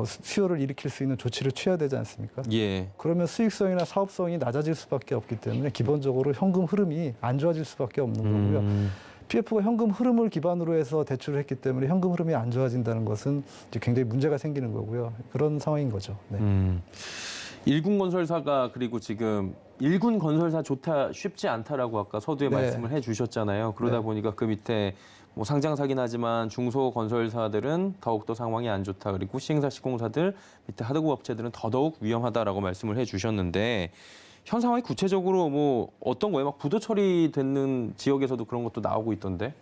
수요를 일으킬 수 있는 조치를 취해야 되지 않습니까? 예. 그러면 수익성이나 사업성이 낮아질 수밖에 없기 때문에 기본적으로 현금 흐름이 안 좋아질 수밖에 없는 거고요. PF가 현금 흐름을 기반으로 해서 대출을 했기 때문에 현금 흐름이 안 좋아진다는 것은 이제 굉장히 문제가 생기는 거고요. 그런 상황인 거죠. 네. 일군 건설사가 그리고 지금 일군 건설사 좋다 쉽지 않다라고 아까 서두에 네. 말씀을 해주셨잖아요. 그러다 네. 보니까 그 밑에 상장사긴 하지만 중소 건설사들은 더욱더 상황이 안 좋다. 그리고 시행사 시공사들 밑에 하도급 업체들은 더더욱 위험하다라고 말씀을 해주셨는데 현 상황이 구체적으로 어떤 거예요? 부도 처리되는 지역에서도 그런 것도 나오고 있던데.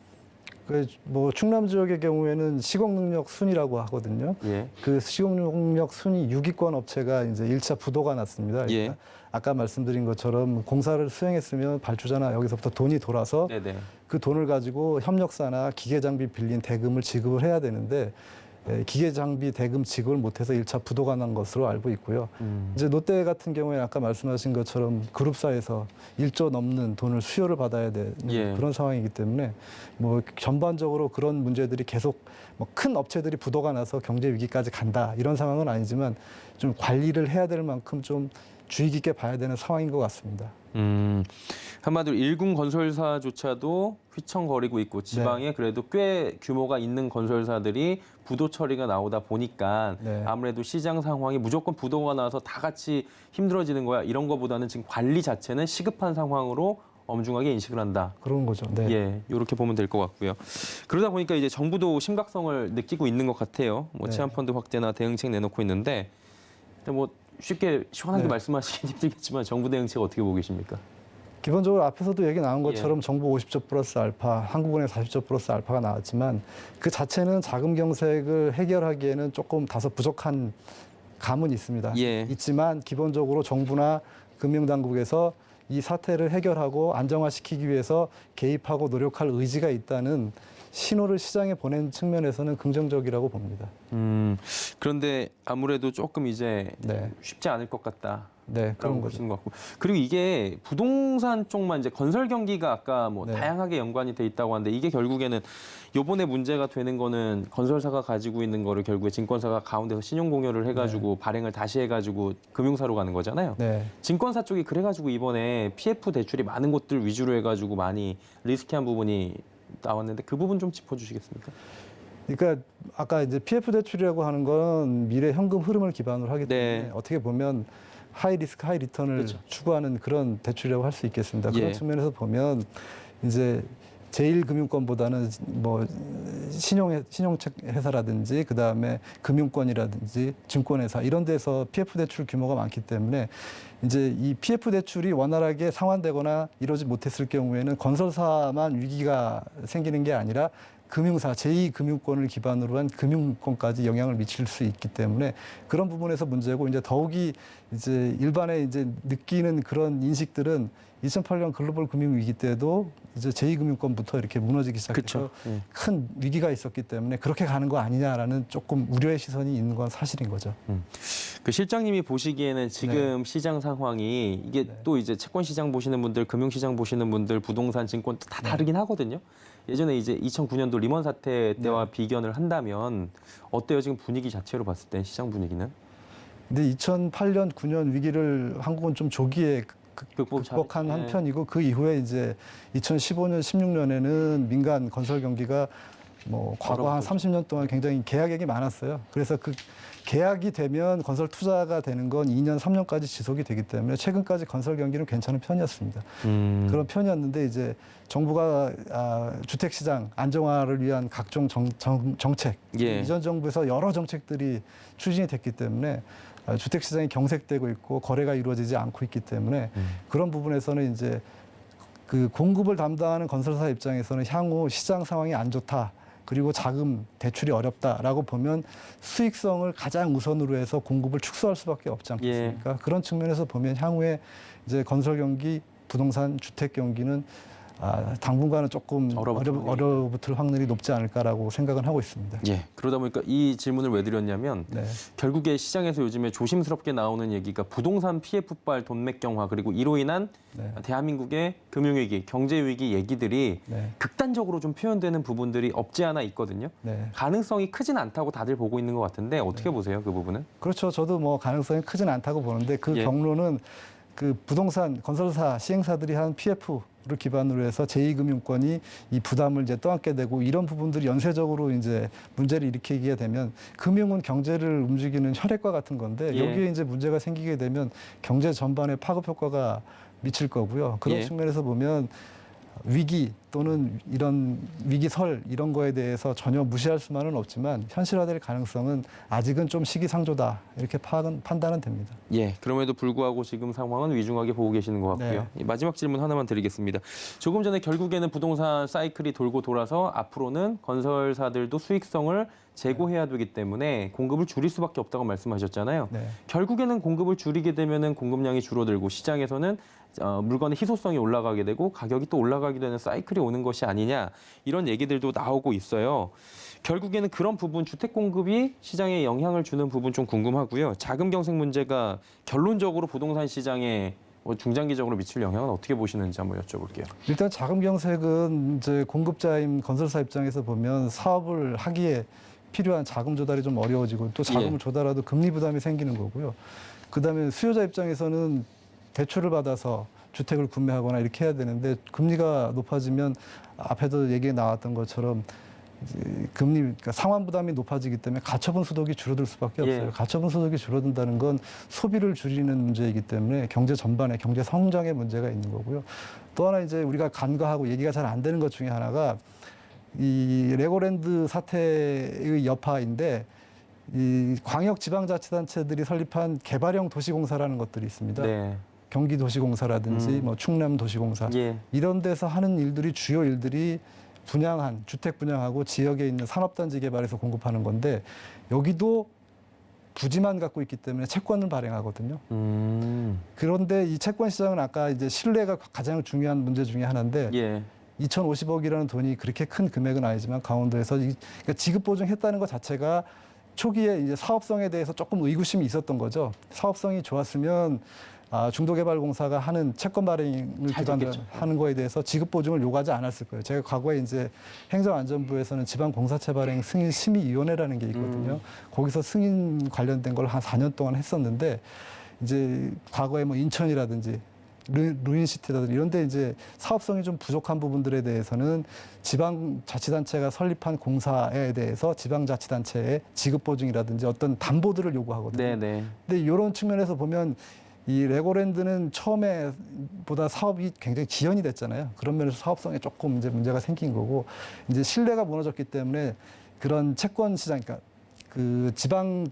충남 지역의 경우에는 시공능력 순이라고 하거든요. 예. 그 시공능력 순위 6위권 업체가 이제 1차 부도가 났습니다. 그러니까 예. 아까 말씀드린 것처럼 공사를 수행했으면 발주자나 여기서부터 돈이 돌아서 네네. 그 돈을 가지고 협력사나 기계장비 빌린 대금을 지급을 해야 되는데 기계장비 대금 지급을 못해서 1차 부도가 난 것으로 알고 있고요. 이제 롯데 같은 경우에 아까 말씀하신 것처럼 그룹사에서 1조 넘는 돈을 수요를 받아야 되는 예. 그런 상황이기 때문에 전반적으로 그런 문제들이 계속 큰 업체들이 부도가 나서 경제 위기까지 간다 이런 상황은 아니지만 좀 관리를 해야 될 만큼 좀 주의 깊게 봐야 되는 상황인 것 같습니다. 한마디로 일군 건설사조차도 휘청거리고 있고 지방에 그래도 꽤 규모가 있는 건설사들이 부도 처리가 나오다 보니까 네. 아무래도 시장 상황이 무조건 부도가 나서 다 같이 힘들어지는 거야 이런 거보다는 지금 관리 자체는 시급한 상황으로 엄중하게 인식을 한다. 그런 거죠. 네. 예, 이렇게 보면 될 것 같고요. 그러다 보니까 이제 정부도 심각성을 느끼고 있는 것 같아요. 네. 치안펀드 확대나 대응책 내놓고 있는데 쉽게 시원하게 네. 말씀하시기 힘들겠지만 정부 대응책 어떻게 보고 계십니까? 기본적으로 앞에서도 얘기 나온 것처럼 정부 50조 플러스 알파, 한국은행 40조 플러스 알파가 나왔지만 그 자체는 자금 경색을 해결하기에는 조금 다소 부족한 감은 있습니다. 예. 있지만 기본적으로 정부나 금융당국에서 이 사태를 해결하고 안정화시키기 위해서 개입하고 노력할 의지가 있다는 신호를 시장에 보낸 측면에서는 긍정적이라고 봅니다. 그런데 아무래도 조금 이제 네, 쉽지 않을 것 같다. 네, 그런 라고 거죠. 보시는 것 같고. 그리고 이게 부동산 쪽만 이제 건설 경기가 아까 뭐 네. 다양하게 연관이 돼 있다고 하는데 이게 결국에는 요번에 문제가 되는 거는 건설사가 가지고 있는 거를 결국에 증권사가 가운데서 신용 공여를 해가지고 발행을 다시 해가지고 금융사로 가는 거잖아요. 네. 증권사 쪽이 그래가지고 이번에 PF 대출이 많은 곳들 위주로 해가지고 많이 리스키한 부분이 나왔는데 그 부분 좀 짚어주시겠습니까? 그러니까 아까 이제 PF 대출이라고 하는 건 미래 현금 흐름을 기반으로 하기 때문에 네. 어떻게 보면 하이 리스크 하이 리턴을 그렇죠. 추구하는 그런 대출이라고 할 수 있겠습니다. 그런 예. 측면에서 보면 이제 제1금융권보다는 뭐 신용책 회사라든지 그다음에 금융권이라든지 증권회사 이런 데서 PF 대출 규모가 많기 때문에 이제 이 PF 대출이 원활하게 상환되거나 이루어지 못했을 경우에는 건설사만 위기가 생기는 게 아니라 금융사, 제2금융권을 기반으로 한 금융권까지 영향을 미칠 수 있기 때문에 그런 부분에서 문제고 이제 더욱이 이제 일반에 이제 느끼는 그런 인식들은 2008년 글로벌 금융 위기 때도 이제 제2금융권부터 이렇게 무너지기 시작해서 그쵸. 예. 큰 위기가 있었기 때문에 그렇게 가는 거 아니냐라는 조금 우려의 시선이 있는 건 사실인 거죠. 그 실장님이 보시기에는 지금 시장 상황이 이게 네. 또 이제 채권 시장 보시는 분들, 금융 시장 보시는 분들, 부동산, 증권 다 다르긴 하거든요. 예전에 이제 2009년도 리먼 사태 때와 비견을 한다면 어때요? 지금 분위기 자체로 봤을 때 시장 분위기는? 근데 2008년, 9년 위기를 한국은 좀 조기에 극복한 네. 한 편이고 그 이후에 이제 2015년, 16년에는 민간 건설 경기가 뭐 과거 한 30년 동안 굉장히 계약액이 많았어요. 그래서 그 계약이 되면 건설 투자가 되는 건 2년, 3년까지 지속이 되기 때문에 최근까지 건설 경기는 괜찮은 편이었습니다. 그런 편이었는데 이제 정부가 주택 시장 안정화를 위한 각종 정책, 예. 이전 정부에서 여러 정책들이 추진이 됐기 때문에 주택 시장이 경색되고 있고 거래가 이루어지지 않고 있기 때문에 그런 부분에서는 이제 그 공급을 담당하는 건설사 입장에서는 향후 시장 상황이 안 좋다. 그리고 자금 대출이 어렵다라고 보면 수익성을 가장 우선으로 해서 공급을 축소할 수밖에 없지 않겠습니까? 그런 측면에서 보면 향후에 이제 건설 경기, 부동산, 주택 경기는 당분간은 조금 얼어붙을 확률이 높지 않을까라고 생각은 하고 있습니다. 예. 그러다 보니까 이 질문을 왜 드렸냐면 네. 결국에 시장에서 요즘에 조심스럽게 나오는 얘기가 부동산 PF발 돈맥 경화 그리고 이로 인한 네. 대한민국의 금융위기, 경제위기 얘기들이 네. 극단적으로 좀 표현되는 부분들이 없지 않아 있거든요. 네. 가능성이 크진 않다고 다들 보고 있는 것 같은데 어떻게 보세요, 그 부분은? 그렇죠. 저도 뭐 가능성이 크진 않다고 보는데 그 예. 경로는 그 부동산 건설사 시행사들이 한 PF를 기반으로 해서 제2금융권이 이 부담을 이제 떠안게 되고 이런 부분들이 연쇄적으로 이제 문제를 일으키게 되면 금융은 경제를 움직이는 혈액과 같은 건데 예. 여기에 이제 문제가 생기게 되면 경제 전반에 파급 효과가 미칠 거고요. 그런 예. 측면에서 보면 위기 또는 이런 위기설 이런 거에 대해서 전혀 무시할 수만은 없지만 현실화될 가능성은 아직은 좀 시기상조다 이렇게 판단은 됩니다. 예, 그럼에도 불구하고 지금 상황은 위중하게 보고 계시는 것 같고요. 네. 마지막 질문 하나만 드리겠습니다. 조금 전에 결국에는 부동산 사이클이 돌고 돌아서 앞으로는 건설사들도 수익성을 제고해야 되기 때문에 공급을 줄일 수밖에 없다고 말씀하셨잖아요. 네. 결국에는 공급을 줄이게 되면은 공급량이 줄어들고 시장에서는 물건의 희소성이 올라가게 되고 가격이 또 올라가게 되는 사이클이 오는 것이 아니냐 이런 얘기들도 나오고 있어요. 결국에는 그런 부분 주택 공급이 시장에 영향을 주는 부분 좀 궁금하고요. 자금 경색 문제가 결론적으로 부동산 시장에 중장기적으로 미칠 영향은 어떻게 보시는지 한번 여쭤볼게요. 일단 자금 경색은 이제 공급자인 건설사 입장에서 보면 사업을 하기에 필요한 자금 조달이 좀 어려워지고 또 자금을 예. 조달하도 금리 부담이 생기는 거고요. 그다음에 수요자 입장에서는 대출을 받아서 주택을 구매하거나 이렇게 해야 되는데 금리가 높아지면 앞에도 얘기 나왔던 것처럼 이제 금리 그러니까 상환 부담이 높아지기 때문에 가처분 소득이 줄어들 수밖에 없어요. 예. 가처분 소득이 줄어든다는 건 소비를 줄이는 문제이기 때문에 경제 전반에 경제 성장에 문제가 있는 거고요. 또 하나 이제 우리가 간과하고 얘기가 잘 안 되는 것 중에 하나가 이 레고랜드 사태의 여파인데 이 광역지방자치단체들이 설립한 개발형 도시공사라는 것들이 있습니다. 네. 경기도시공사라든지 뭐 충남도시공사 예. 이런 데서 하는 일들이 주요 일들이 분양한 주택 분양하고 지역에 있는 산업단지 개발에서 공급하는 건데 여기도 부지만 갖고 있기 때문에 채권을 발행하거든요. 그런데 이 채권 시장은 아까 이제 신뢰가 가장 중요한 문제 중에 하나인데 예. 2,050억이라는 돈이 그렇게 큰 금액은 아니지만 강원도에서 그러니까 지급 보증했다는 것 자체가 초기에 이제 사업성에 대해서 조금 의구심이 있었던 거죠. 사업성이 좋았으면 중도개발공사가 하는 채권 발행을 잘 기반으로 됐겠죠. 하는 거에 대해서 지급 보증을 요구하지 않았을 거예요. 제가 과거에 이제 행정안전부에서는 지방공사채 발행 승인 심의위원회라는 게 있거든요. 거기서 승인 관련된 걸 한 4년 동안 했었는데 이제 과거에 뭐 인천이라든지 루인시티라든지 이런 데 이제 사업성이 좀 부족한 부분들에 대해서는 지방자치단체가 설립한 공사에 대해서 지방자치단체의 지급보증이라든지 어떤 담보들을 요구하거든요. 네네. 근데 이런 측면에서 보면 이 레고랜드는 처음에 보다 사업이 굉장히 지연이 됐잖아요. 그런 면에서 사업성에 조금 이제 문제가 생긴 거고 이제 신뢰가 무너졌기 때문에 그런 채권 시장, 그러니까 그 지방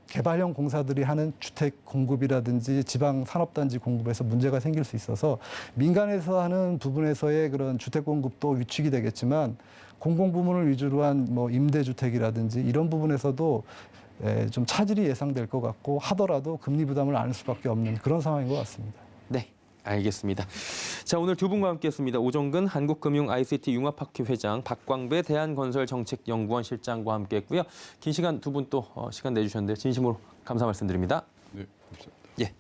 개발형 공사들이 하는 주택 공급이라든지 지방 산업단지 공급에서 문제가 생길 수 있어서 민간에서 하는 부분에서의 그런 주택 공급도 위축이 되겠지만 공공부문을 위주로 한 뭐 임대주택이라든지 이런 부분에서도 좀 차질이 예상될 것 같고 하더라도 금리 부담을 안을 수밖에 없는 그런 상황인 것 같습니다. 네, 알겠습니다. 자, 오늘 두 분과 함께했습니다. 오정근 한국금융 ICT 융합학회 회장, 박광배 대한건설정책연구원 실장과 함께했고요. 긴 시간 두 분 또 시간 내주셨는데 진심으로 감사 말씀드립니다. 네, 감사합니다. 예.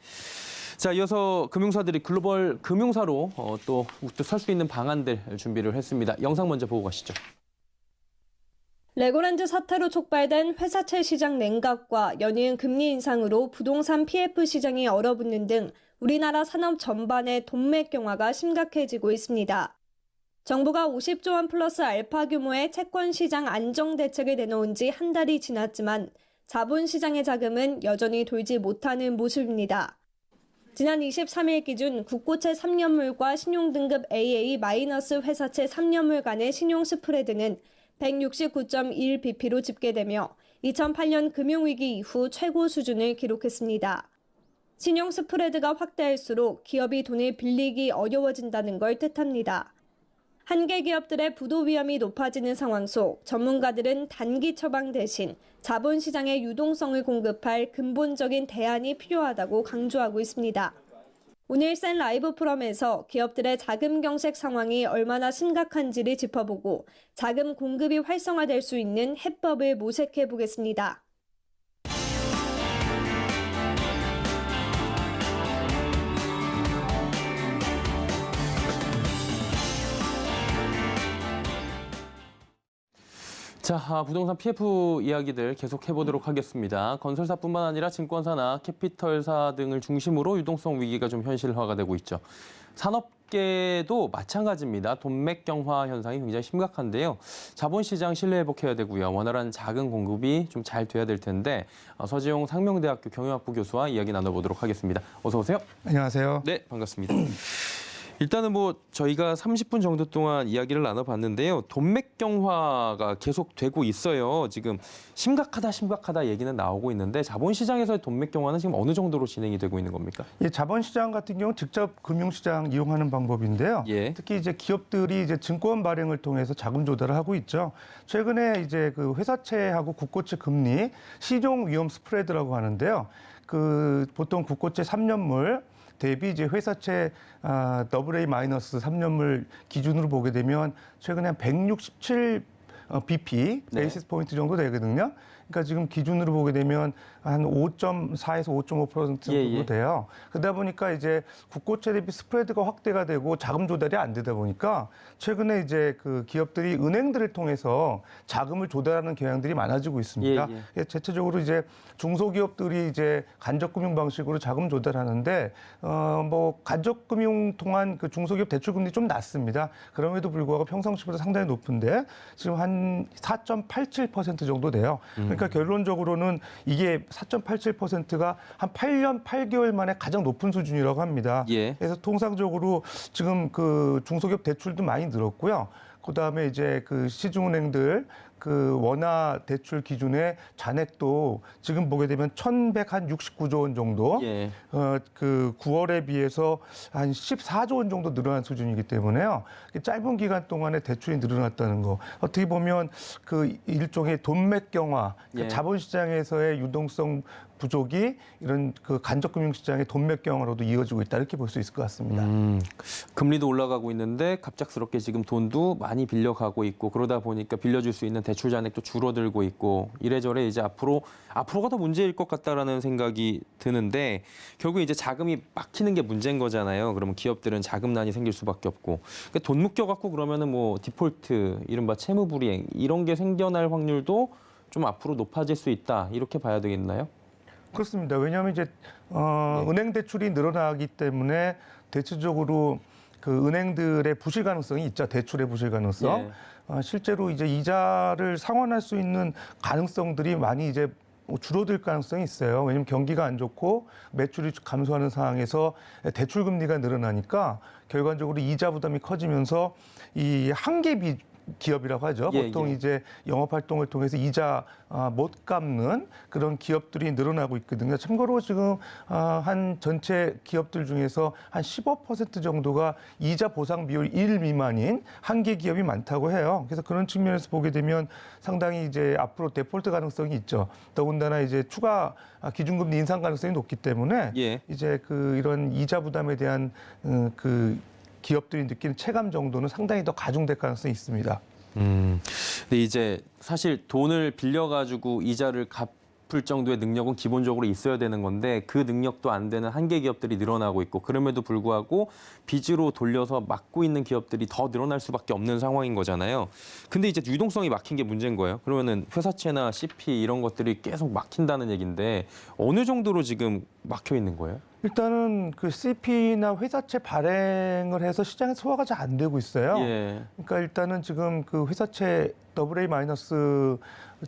자, 이어서 금융사들이 글로벌 금융사로 또 설 수 있는 방안들 준비를 했습니다. 영상 먼저 보고 가시죠. 레고랜드 사태로 촉발된 회사채 시장 냉각과 연이은 금리 인상으로 부동산 PF 시장이 얼어붙는 등 우리나라 산업 전반의 돈맥경화가 심각해지고 있습니다. 정부가 50조 원 플러스 알파 규모의 채권 시장 안정 대책을 내놓은 지 한 달이 지났지만 자본시장의 자금은 여전히 돌지 못하는 모습입니다. 지난 23일 기준 국고채 3년물과 신용등급 AA- 회사채 3년물 간의 신용 스프레드는 169.1bp로 집계되며 2008년 금융위기 이후 최고 수준을 기록했습니다. 신용 스프레드가 확대할수록 기업이 돈을 빌리기 어려워진다는 걸 뜻합니다. 한계 기업들의 부도 위험이 높아지는 상황 속 전문가들은 단기 처방 대신 자본시장의 유동성을 공급할 근본적인 대안이 필요하다고 강조하고 있습니다. 오늘 센 라이브 포럼에서 기업들의 자금 경색 상황이 얼마나 심각한지를 짚어보고 자금 공급이 활성화될 수 있는 해법을 모색해 보겠습니다. 자, 부동산 PF 이야기들 계속 해보도록 하겠습니다. 건설사뿐만 아니라 증권사나 캐피털사 등을 중심으로 유동성 위기가 좀 현실화가 되고 있죠. 산업계도 마찬가지입니다. 돈맥경화 현상이 굉장히 심각한데요. 자본시장 신뢰 회복해야 되고요. 원활한 자금 공급이 좀 잘 돼야 될 텐데 서지용 상명대학교 경영학부 교수와 이야기 나눠보도록 하겠습니다. 어서 오세요. 안녕하세요. 네, 반갑습니다. 일단은 뭐 저희가 30분 정도 동안 이야기를 나눠봤는데요. 돈맥경화가 계속되고 있어요. 지금 심각하다 얘기는 나오고 있는데 자본시장에서의 돈맥경화는 지금 어느 정도로 진행이 되고 있는 겁니까? 예, 자본시장 같은 경우는 직접 금융시장 이용하는 방법인데요. 예. 특히 이제 기업들이 이제 증권 발행을 통해서 자금 조달을 하고 있죠. 최근에 이제 그 회사채하고 국고채 금리 시종 위험 스프레드라고 하는데요. 그 보통 국고채 3년물 대비 이제 회사채 AA- 3년물 기준으로 보게 되면 최근에 한 167 BP 네. 베이시스 포인트 정도 되거든요. 그러니까 지금 기준으로 보게 되면 한 5.4에서 5.5% 정도 예. 돼요. 그러다 보니까 이제 국고채 대비 스프레드가 확대가 되고 자금 조달이 안 되다 보니까 최근에 이제 그 기업들이 은행들을 통해서 자금을 조달하는 경향들이 많아지고 있습니다. 예. 대체적으로 이제 중소기업들이 이제 간접금융 방식으로 자금 조달하는데 뭐 간접금융 통한 그 중소기업 대출금리 좀 낮습니다. 그럼에도 불구하고 평상시보다 상당히 높은데 지금 한 4.87% 정도 돼요. 그러니까 결론적으로는 이게 4.87%가 한 8년 8개월 만에 가장 높은 수준이라고 합니다. 예. 그래서 통상적으로 지금 그 중소기업 대출도 많이 늘었고요. 그다음에 이제 그 시중은행들 그 원화 대출 기준의 잔액도 지금 보게 되면 1,169조 원 정도, 예. 그 9월에 비해서 한 14조 원 정도 늘어난 수준이기 때문에요. 짧은 기간 동안에 대출이 늘어났다는 거. 어떻게 보면 그 일종의 돈맥 경화, 예. 자본시장에서의 유동성 부족이 이런 그 간접금융시장의 돈맥 경화로도 이어지고 있다 이렇게 볼 수 있을 것 같습니다. 금리도 올라가고 있는데 갑작스럽게 지금 돈도 많이 빌려가고 있고 그러다 보니까 빌려줄 수 있는 대출 잔액도 줄어들고 있고 이래저래 이제 앞으로가 더 문제일 것 같다라는 생각이 드는데 결국 이제 자금이 막히는 게 문제인 거잖아요. 그러면 기업들은 자금난이 생길 수밖에 없고 그러니까 돈 묶여갖고 그러면은 뭐 디폴트, 이른바 채무불이행 이런 게 생겨날 확률도 좀 앞으로 높아질 수 있다 이렇게 봐야 되겠나요? 그렇습니다. 왜냐하면 이제 은행 대출이 늘어나기 때문에 대체적으로 그 은행들의 부실 가능성이 있죠. 대출의 부실 가능성. 실제로 이제 이자를 상환할 수 있는 가능성들이 많이 이제 줄어들 가능성이 있어요. 왜냐하면 경기가 안 좋고 매출이 감소하는 상황에서 대출 금리가 늘어나니까 결과적으로 이자 부담이 커지면서 이 한계비 기업이라고 하죠. 보통 이제 영업 활동을 통해서 이자 못 갚는 그런 기업들이 늘어나고 있거든요. 참고로 지금 한 전체 기업들 중에서 한 15% 정도가 이자 보상 비율 1 미만인 한계 기업이 많다고 해요. 그래서 그런 측면에서 보게 되면 상당히 이제 앞으로 데폴트 가능성이 있죠. 더군다나 이제 추가 기준금리 인상 가능성이 높기 때문에 이제 그 이런 이자 부담에 대한 그 기업들이 느끼는 체감 정도는 상당히 더 가중될 가능성이 있습니다. 근데 이제 사실 돈을 빌려가지고 이자를 갚을 정도의 능력은 기본적으로 있어야 되는 건데 그 능력도 안 되는 한계 기업들이 늘어나고 있고 그럼에도 불구하고 빚으로 돌려서 막고 있는 기업들이 더 늘어날 수밖에 없는 상황인 거잖아요. 근데 이제 유동성이 막힌 게 문제인 거예요. 그러면은 회사채나 CP 이런 것들이 계속 막힌다는 얘기인데 어느 정도로 지금 막혀 있는 거예요? 일단은 그 CP나 회사채 발행을 해서 시장에 소화가 잘 안 되고 있어요. 그러니까 일단은 지금 그 회사채 AA 마이너스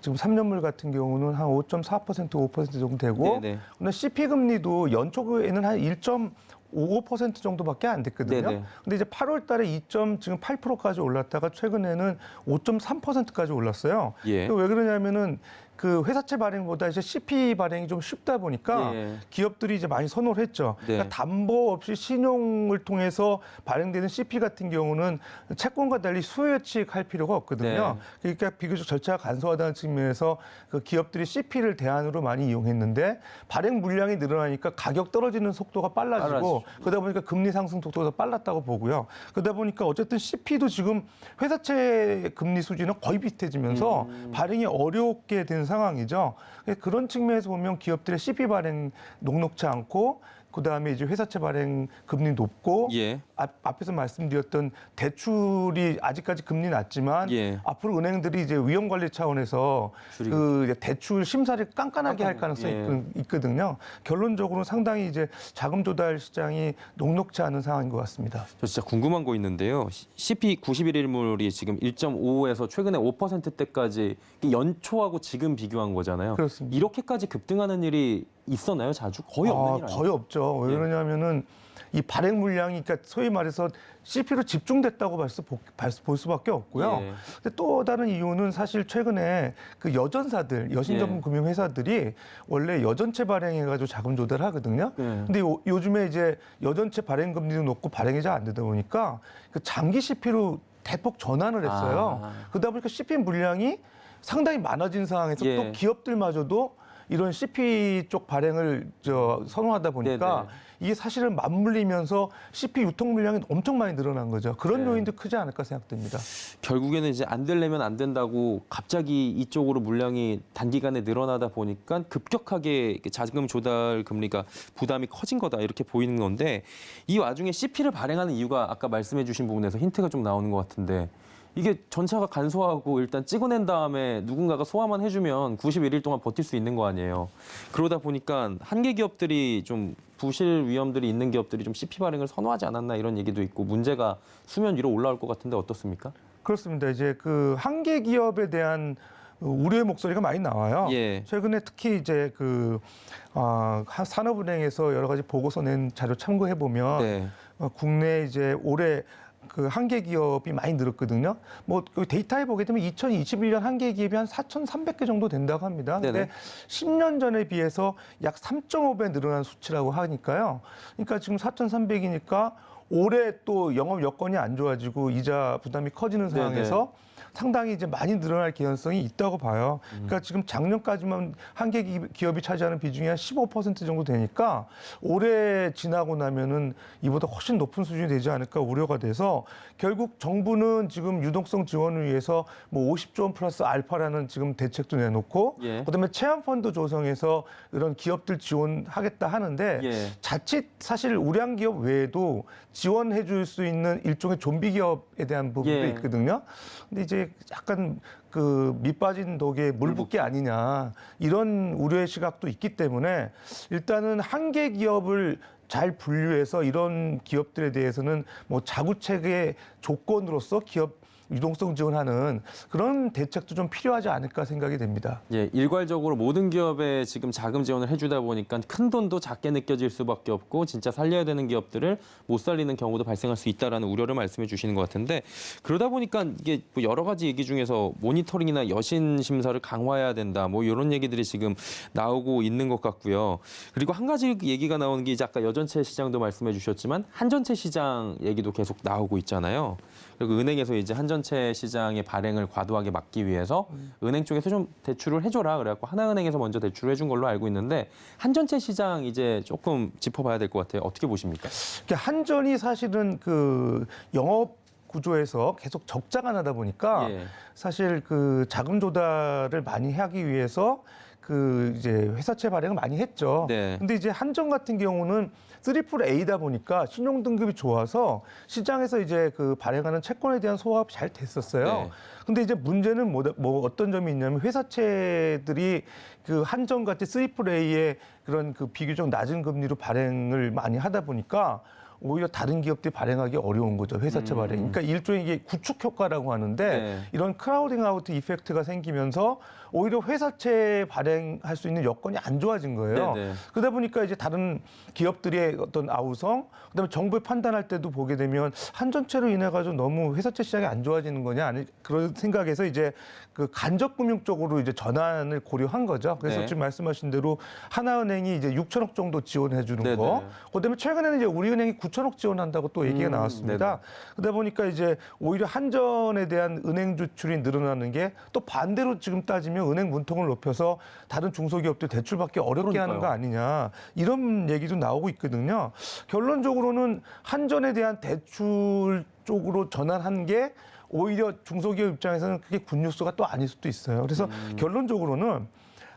지금 3년물 같은 경우는 한 5.4% 5% 정도 되고, 근데 CP 금리도 연초에는 한 1.55% 정도밖에 안 됐거든요. 근데 이제 8월 달에 2.8%까지 올랐다가 최근에는 5.3%까지 올랐어요. 왜 그러냐면은 그 회사채 발행보다 이제 CP 발행이 좀 쉽다 보니까 기업들이 이제 많이 선호를 했죠. 그러니까 담보 없이 신용을 통해서 발행되는 CP 같은 경우는 채권과 달리 수요 예측할 필요가 없거든요. 그러니까 비교적 절차가 간소하다는 측면에서 그 기업들이 CP를 대안으로 많이 이용했는데 발행 물량이 늘어나니까 가격 떨어지는 속도가 빨라지고 그러다 보니까 금리 상승 속도가 더 빨랐다고 보고요. 그러다 보니까 어쨌든 CP도 지금 회사채 금리 수준은 거의 비슷해지면서 발행이 어렵게 된 상황이죠. 그런 측면에서 보면 기업들의 CP 발행 녹록치 않고 그다음에 이제 회사채 발행 금리 높고 앞에서 말씀드렸던 대출이 아직까지 금리 낮지만 앞으로 은행들이 이제 위험 관리 차원에서 그 대출 심사를 깐깐하게 할 가능성이 있거든요. 결론적으로 상당히 이제 자금 조달 시장이 녹록치 않은 상황인 것 같습니다. 저 진짜 궁금한 거 있는데요. CP 91일물이 지금 1.55에서 최근에 5%대까지 연초하고 지금 비교한 거잖아요. 그렇습니다. 이렇게까지 급등하는 일이 있었나요? 자주? 거의 없는 일 아니에요? 거의 없죠. 왜 그러냐면은 이 발행 물량이 그러니까 소위 말해서 CP로 집중됐다고 볼 수밖에 없고요. 근데 또 다른 이유는 사실 최근에 그 여전사들, 여신전문 금융회사들이 원래 여전채 발행해가지고 자금 조달하거든요. 근데 요즘에 이제 여전채 발행 금리도 높고 발행이 잘 안 되다 보니까 그 장기 CP로 대폭 전환을 했어요. 그러다 보니까 CP 물량이 상당히 많아진 상황에서 또 기업들마저도 이런 CP 쪽 발행을 선호하다 보니까 이게 사실은 맞물리면서 CP 유통 물량이 엄청 많이 늘어난 거죠. 그런 요인도 크지 않을까 생각됩니다. 결국에는 이제 안 되려면 안 된다고 갑자기 이쪽으로 물량이 단기간에 늘어나다 보니까 급격하게 자금 조달 금리가 부담이 커진 거다 이렇게 보이는 건데 이 와중에 CP를 발행하는 이유가 아까 말씀해 주신 부분에서 힌트가 좀 나오는 것 같은데 이게 전차가 간소하고 일단 찍어낸 다음에 누군가가 소화만 해주면 91일 동안 버틸 수 있는 거 아니에요. 그러다 보니까 한계 기업들이 좀 부실 위험들이 있는 기업들이 좀 CP 발행을 선호하지 않았나 이런 얘기도 있고 문제가 수면 위로 올라올 것 같은데 어떻습니까? 그렇습니다. 이제 그 한계 기업에 대한 우려의 목소리가 많이 나와요. 최근에 특히 이제 그 산업은행에서 여러 가지 보고서 낸 자료 참고해 보면 국내 이제 올해 그 한계 기업이 많이 늘었거든요. 뭐 그 데이터에 보게 되면 2021년 한계 기업이 한 4,300개 정도 된다고 합니다. 네네. 근데 10년 전에 비해서 약 3.5배 늘어난 수치라고 하니까요. 그러니까 지금 4,300이니까 올해 또 영업 여건이 안 좋아지고 이자 부담이 커지는 상황에서 상당히 이제 많이 늘어날 개연성이 있다고 봐요. 그러니까 지금 작년까지만 한계 기업이 차지하는 비중이 한 15% 정도 되니까 올해 지나고 나면은 이보다 훨씬 높은 수준이 되지 않을까 우려가 돼서 결국 정부는 지금 유동성 지원을 위해서 뭐 50조 원 플러스 알파라는 지금 대책도 내놓고 예. 그다음에 체험펀드 조성해서 이런 기업들 지원하겠다 하는데 예. 자칫 사실 우량 기업 외에도 지원해 줄 수 있는 일종의 좀비 기업에 대한 부분도 예. 있거든요. 근데 이제 약간 그 밑빠진 독에 물 붓기 아니냐 이런 우려의 시각도 있기 때문에 일단은 한계 기업을 잘 분류해서 이런 기업들에 대해서는 뭐 자구책의 조건으로서 기업 유동성 지원하는 그런 대책도 좀 필요하지 않을까 생각이 됩니다. 예, 일괄적으로 모든 기업에 지금 자금 지원을 해주다 보니까 큰 돈도 작게 느껴질 수밖에 없고 진짜 살려야 되는 기업들을 못 살리는 경우도 발생할 수 있다라는 우려를 말씀해 주시는 것 같은데 그러다 보니까 이게 뭐 여러 가지 얘기 중에서 모니터링이나 여신 심사를 강화해야 된다 뭐 이런 얘기들이 지금 나오고 있는 것 같고요. 그리고 한 가지 얘기가 나오는 게 이제 아까 여전체 시장도 말씀해 주셨지만 한전체 시장 얘기도 계속 나오고 있잖아요. 그리고 은행에서 이제 한전체 시장의 발행을 과도하게 막기 위해서 은행 쪽에서 좀 대출을 해줘라 그래갖고 하나은행에서 먼저 대출을 해준 걸로 알고 있는데 한전체 시장 이제 조금 짚어봐야 될 것 같아요. 어떻게 보십니까? 그러니까 한전이 사실은 그 영업 구조에서 계속 적자가 나다 보니까 예. 사실 그 자금 조달을 많이 하기 위해서 그 이제 회사채 발행을 많이 했죠. 네. 근데 이제 한전 같은 경우는 트리플 A다 보니까 신용 등급이 좋아서 시장에서 이제 그 발행하는 채권에 대한 소화가 잘 됐었어요. 네. 근데 이제 문제는 뭐 어떤 점이 있냐면 회사채들이 그 한전 같은 트리플 A의 그런 그 비교적 낮은 금리로 발행을 많이 하다 보니까 오히려 다른 기업들이 발행하기 어려운 거죠. 회사채 발행. 그러니까 일종의 이게 구축 효과라고 하는데 네. 이런 크라우딩 아웃 이펙트가 생기면서 오히려 회사채 발행할 수 있는 여건이 안 좋아진 거예요. 네, 네. 그러다 보니까 이제 다른 기업들의 어떤 아우성, 그다음에 정부의 판단할 때도 보게 되면 한전채로 인해 가지고 너무 회사채 시장이 안 좋아지는 거냐 아니 그런 생각에서 이제 그 간접 금융 쪽으로 이제 전환을 고려한 거죠. 그래서 네. 지금 말씀하신 대로 하나은행이 이제 6천억 정도 지원해 주는 네, 거. 네. 그다음에 최근에는 이제 우리은행이 9천억 지원한다고 또 얘기가 나왔습니다. 그러다 보니까 이제 오히려 한전에 대한 은행 주출이 늘어나는 게 또 반대로 지금 따지면 은행 문통을 높여서 다른 중소기업들 대출받기 어렵게 하는 거 아니냐 이런 얘기도 나오고 있거든요. 결론적으로는 한전에 대한 대출 쪽으로 전환한 게 오히려 중소기업 입장에서는 그게 굿뉴스가 또 아닐 수도 있어요. 그래서 결론적으로는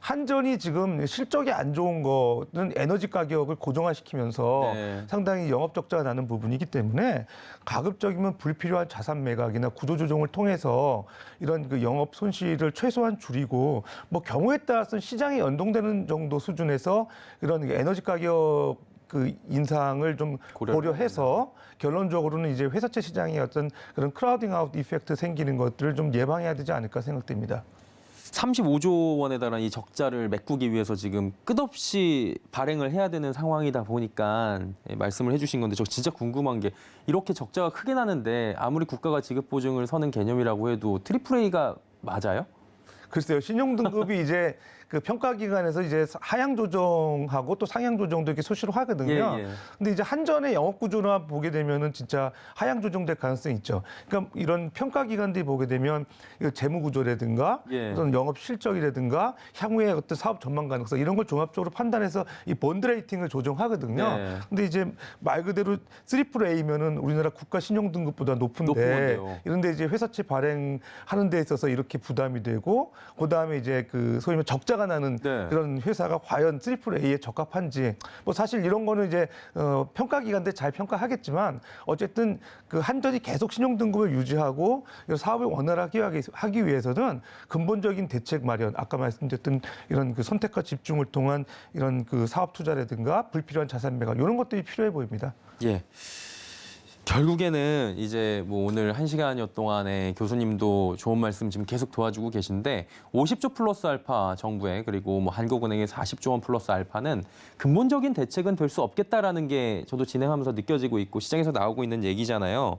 한전이 지금 실적이 안 좋은 거는 에너지 가격을 고정화시키면서 네. 상당히 영업 적자가 나는 부분이기 때문에 가급적이면 불필요한 자산 매각이나 구조 조정을 통해서 이런 그 영업 손실을 최소한 줄이고 뭐 경우에 따라서는 시장에 연동되는 정도 수준에서 이런 에너지 가격 그 인상을 좀 고려해서 결론적으로는 이제 회사채 시장의 어떤 그런 크라우딩 아웃 이펙트 생기는 것들을 좀 예방해야 되지 않을까 생각됩니다. 35조 원에 달한 이 적자를 메꾸기 위해서 지금 끝없이 발행을 해야 되는 상황이다 보니까 말씀을 해주신 건데 저 진짜 궁금한 게 이렇게 적자가 크게 나는데 아무리 국가가 지급 보증을 서는 개념이라고 해도 트리플 A가 맞아요? 글쎄요, 신용등급이 이제 그 평가기관에서 이제 하향 조정하고 또 상향 조정도 이렇게 수시로 하거든요. 예, 예. 근데 이제 한전의 영업 구조나 보게 되면은 진짜 하향 조정될 가능성이 있죠. 그러니까 이런 평가기관들이 보게 되면 재무 구조라든가 예. 어떤 영업 실적이라든가 향후의 어떤 사업 전망 가능성 이런 걸 종합적으로 판단해서 이 본드 레이팅을 조정하거든요. 네. 근데 이제 말 그대로 트리플 A면은 우리나라 국가 신용 등급보다 높은 높은데 건데요. 이런데 이제 회사채 발행하는 데 있어서 이렇게 부담이 되고 그다음에 이제 그 소위 말해 적자가 나는 네. 그런 회사가 과연 트리플 A에 적합한지 뭐 사실 이런 거는 이제 평가기관들 잘 평가하겠지만 어쨌든 그 한전이 계속 신용 등급을 유지하고 사업을 원활하게 하기 위해서는 근본적인 대책 마련 아까 말씀드렸던 이런 그 선택과 집중을 통한 이런 그 사업 투자라든가 불필요한 자산 매각 이런 것들이 필요해 보입니다. 예. 결국에는 이제 뭐 오늘 1시간여 동안에 교수님도 좋은 말씀 지금 계속 도와주고 계신데 50조 플러스 알파 정부에 그리고 뭐 한국은행의 40조 원 플러스 알파는 근본적인 대책은 될 수 없겠다라는 게 저도 진행하면서 느껴지고 있고 시장에서 나오고 있는 얘기잖아요.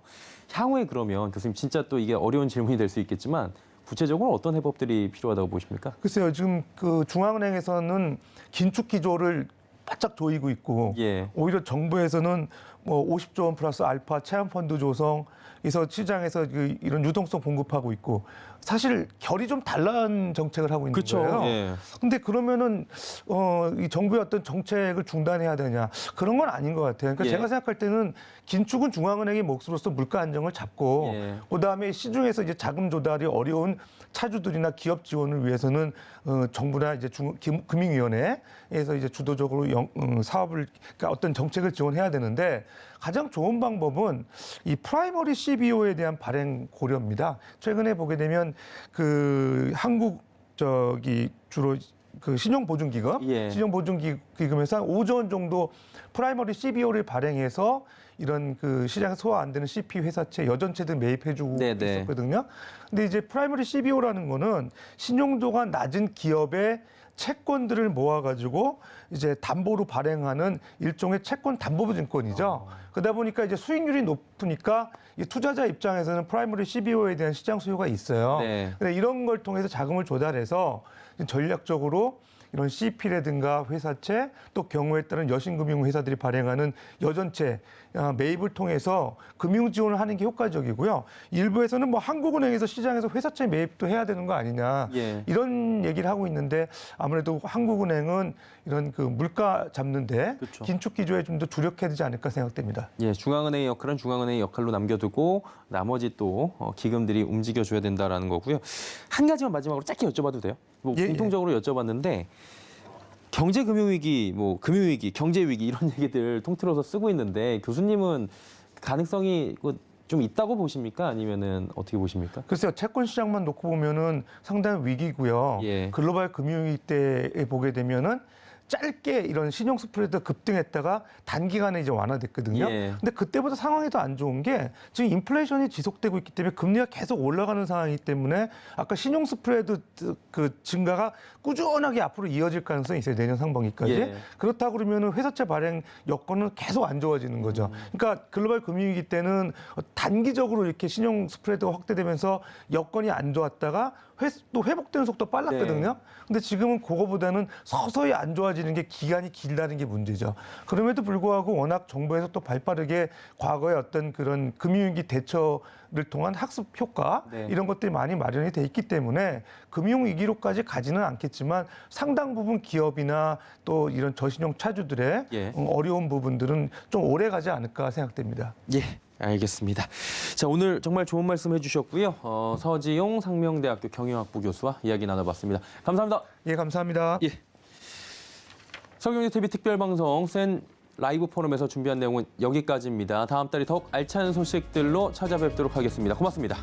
향후에 그러면 교수님 진짜 또 이게 어려운 질문이 될 수 있겠지만 구체적으로 어떤 해법들이 필요하다고 보십니까? 글쎄요, 지금 그 중앙은행에서는 긴축 기조를 바짝 조이고 있고 예. 오히려 정부에서는 뭐 50조 원 플러스 알파 체험 펀드 조성에서 시장에서 이런 유동성 공급하고 있고 사실 결이 좀 달라는 정책을 하고 있는 그렇죠. 거예요. 예. 근데 그러면은 이 정부의 어떤 정책을 중단해야 되냐 그런 건 아닌 것 같아요. 그러니까 예. 제가 생각할 때는 긴축은 중앙은행의 몫으로서 물가 안정을 잡고 예. 그다음에 시중에서 이제 자금 조달이 어려운 차주들이나 기업 지원을 위해서는 정부나 이제 금융위원회에서 이제 주도적으로 사업을 그러니까 어떤 정책을 지원해야 되는데 가장 좋은 방법은 이 프라이머리 CBO에 대한 발행 고려입니다. 최근에 보게 되면 그 한국 주로 그 신용보증기금, 예. 신용보증기금에서 한 5조 원 정도 프라이머리 CBO를 발행해서 이런 그 시장에 소화 안 되는 CP 회사채, 여전채들 매입해주고 네네. 있었거든요. 근데 이제 프라이머리 CBO라는 거는 신용도가 낮은 기업의 채권들을 모아가지고 이제 담보로 발행하는 일종의 채권 담보증권이죠. 그러다 보니까 이제 수익률이 높으니까 이 투자자 입장에서는 프라이머리 CBO에 대한 시장 수요가 있어요. 네. 근데 이런 걸 통해서 자금을 조달해서 전략적으로 이런 CP라든가 회사채 또 경우에 따른 여신금융회사들이 발행하는 여전채 매입을 통해서 금융 지원을 하는 게 효과적이고요. 일부에서는 뭐 한국은행에서 시장에서 회사채 매입도 해야 되는 거 아니냐 예. 이런 얘기를 하고 있는데 아무래도 한국은행은 이런 그 물가 잡는데 그렇죠. 긴축 기조에 좀 더 주력해야 되지 않을까 생각됩니다. 예, 중앙은행의 역할은 중앙은행의 역할로 남겨두고 나머지 또 기금들이 움직여줘야 된다라는 거고요. 한 가지만 마지막으로 짧게 여쭤봐도 돼요? 뭐 예, 공통적으로 여쭤봤는데 경제 금융위기, 뭐 금융위기, 경제위기 이런 얘기들 통틀어서 쓰고 있는데 교수님은 가능성이 좀 있다고 보십니까? 아니면은 어떻게 보십니까? 글쎄요, 채권 시장만 놓고 보면은 상당히 위기고요. 예. 글로벌 금융위기 때에 보게 되면은 짧게 이런 신용 스프레드가 급등했다가 단기간에 이제 완화됐거든요. 예. 근데 그때보다 상황이 더 안 좋은 게 지금 인플레이션이 지속되고 있기 때문에 금리가 계속 올라가는 상황이기 때문에 아까 신용 스프레드 그 증가가 꾸준하게 앞으로 이어질 가능성이 있어요. 내년 상반기까지. 예. 그렇다 그러면은 회사채 발행 여건은 계속 안 좋아지는 거죠. 그러니까 글로벌 금융위기 때는 단기적으로 이렇게 신용 스프레드가 확대되면서 여건이 안 좋았다가 또 회복되는 속도가 빨랐거든요. 근데 지금은 그거보다는 서서히 안 좋아지는 게 기간이 길다는 게 문제죠. 그럼에도 불구하고 워낙 정부에서 또 발빠르게 과거의 어떤 그런 금융위기 대처를 통한 학습 효과 네. 이런 것들이 많이 마련이 돼 있기 때문에 금융위기로까지 가지는 않겠지만 상당 부분 기업이나 또 이런 저신용 차주들의 예. 어려운 부분들은 좀 오래 가지 않을까 생각됩니다. 예, 알겠습니다. 자, 오늘 정말 좋은 말씀 해주셨고요. 서지용 상명대학교 경영학부 교수와 이야기 나눠봤습니다. 감사합니다. 예, 감사합니다. 예. 서경유TV 특별방송 센 라이브 포럼에서 준비한 내용은 여기까지입니다. 다음 달에 더욱 알찬 소식들로 찾아뵙도록 하겠습니다. 고맙습니다.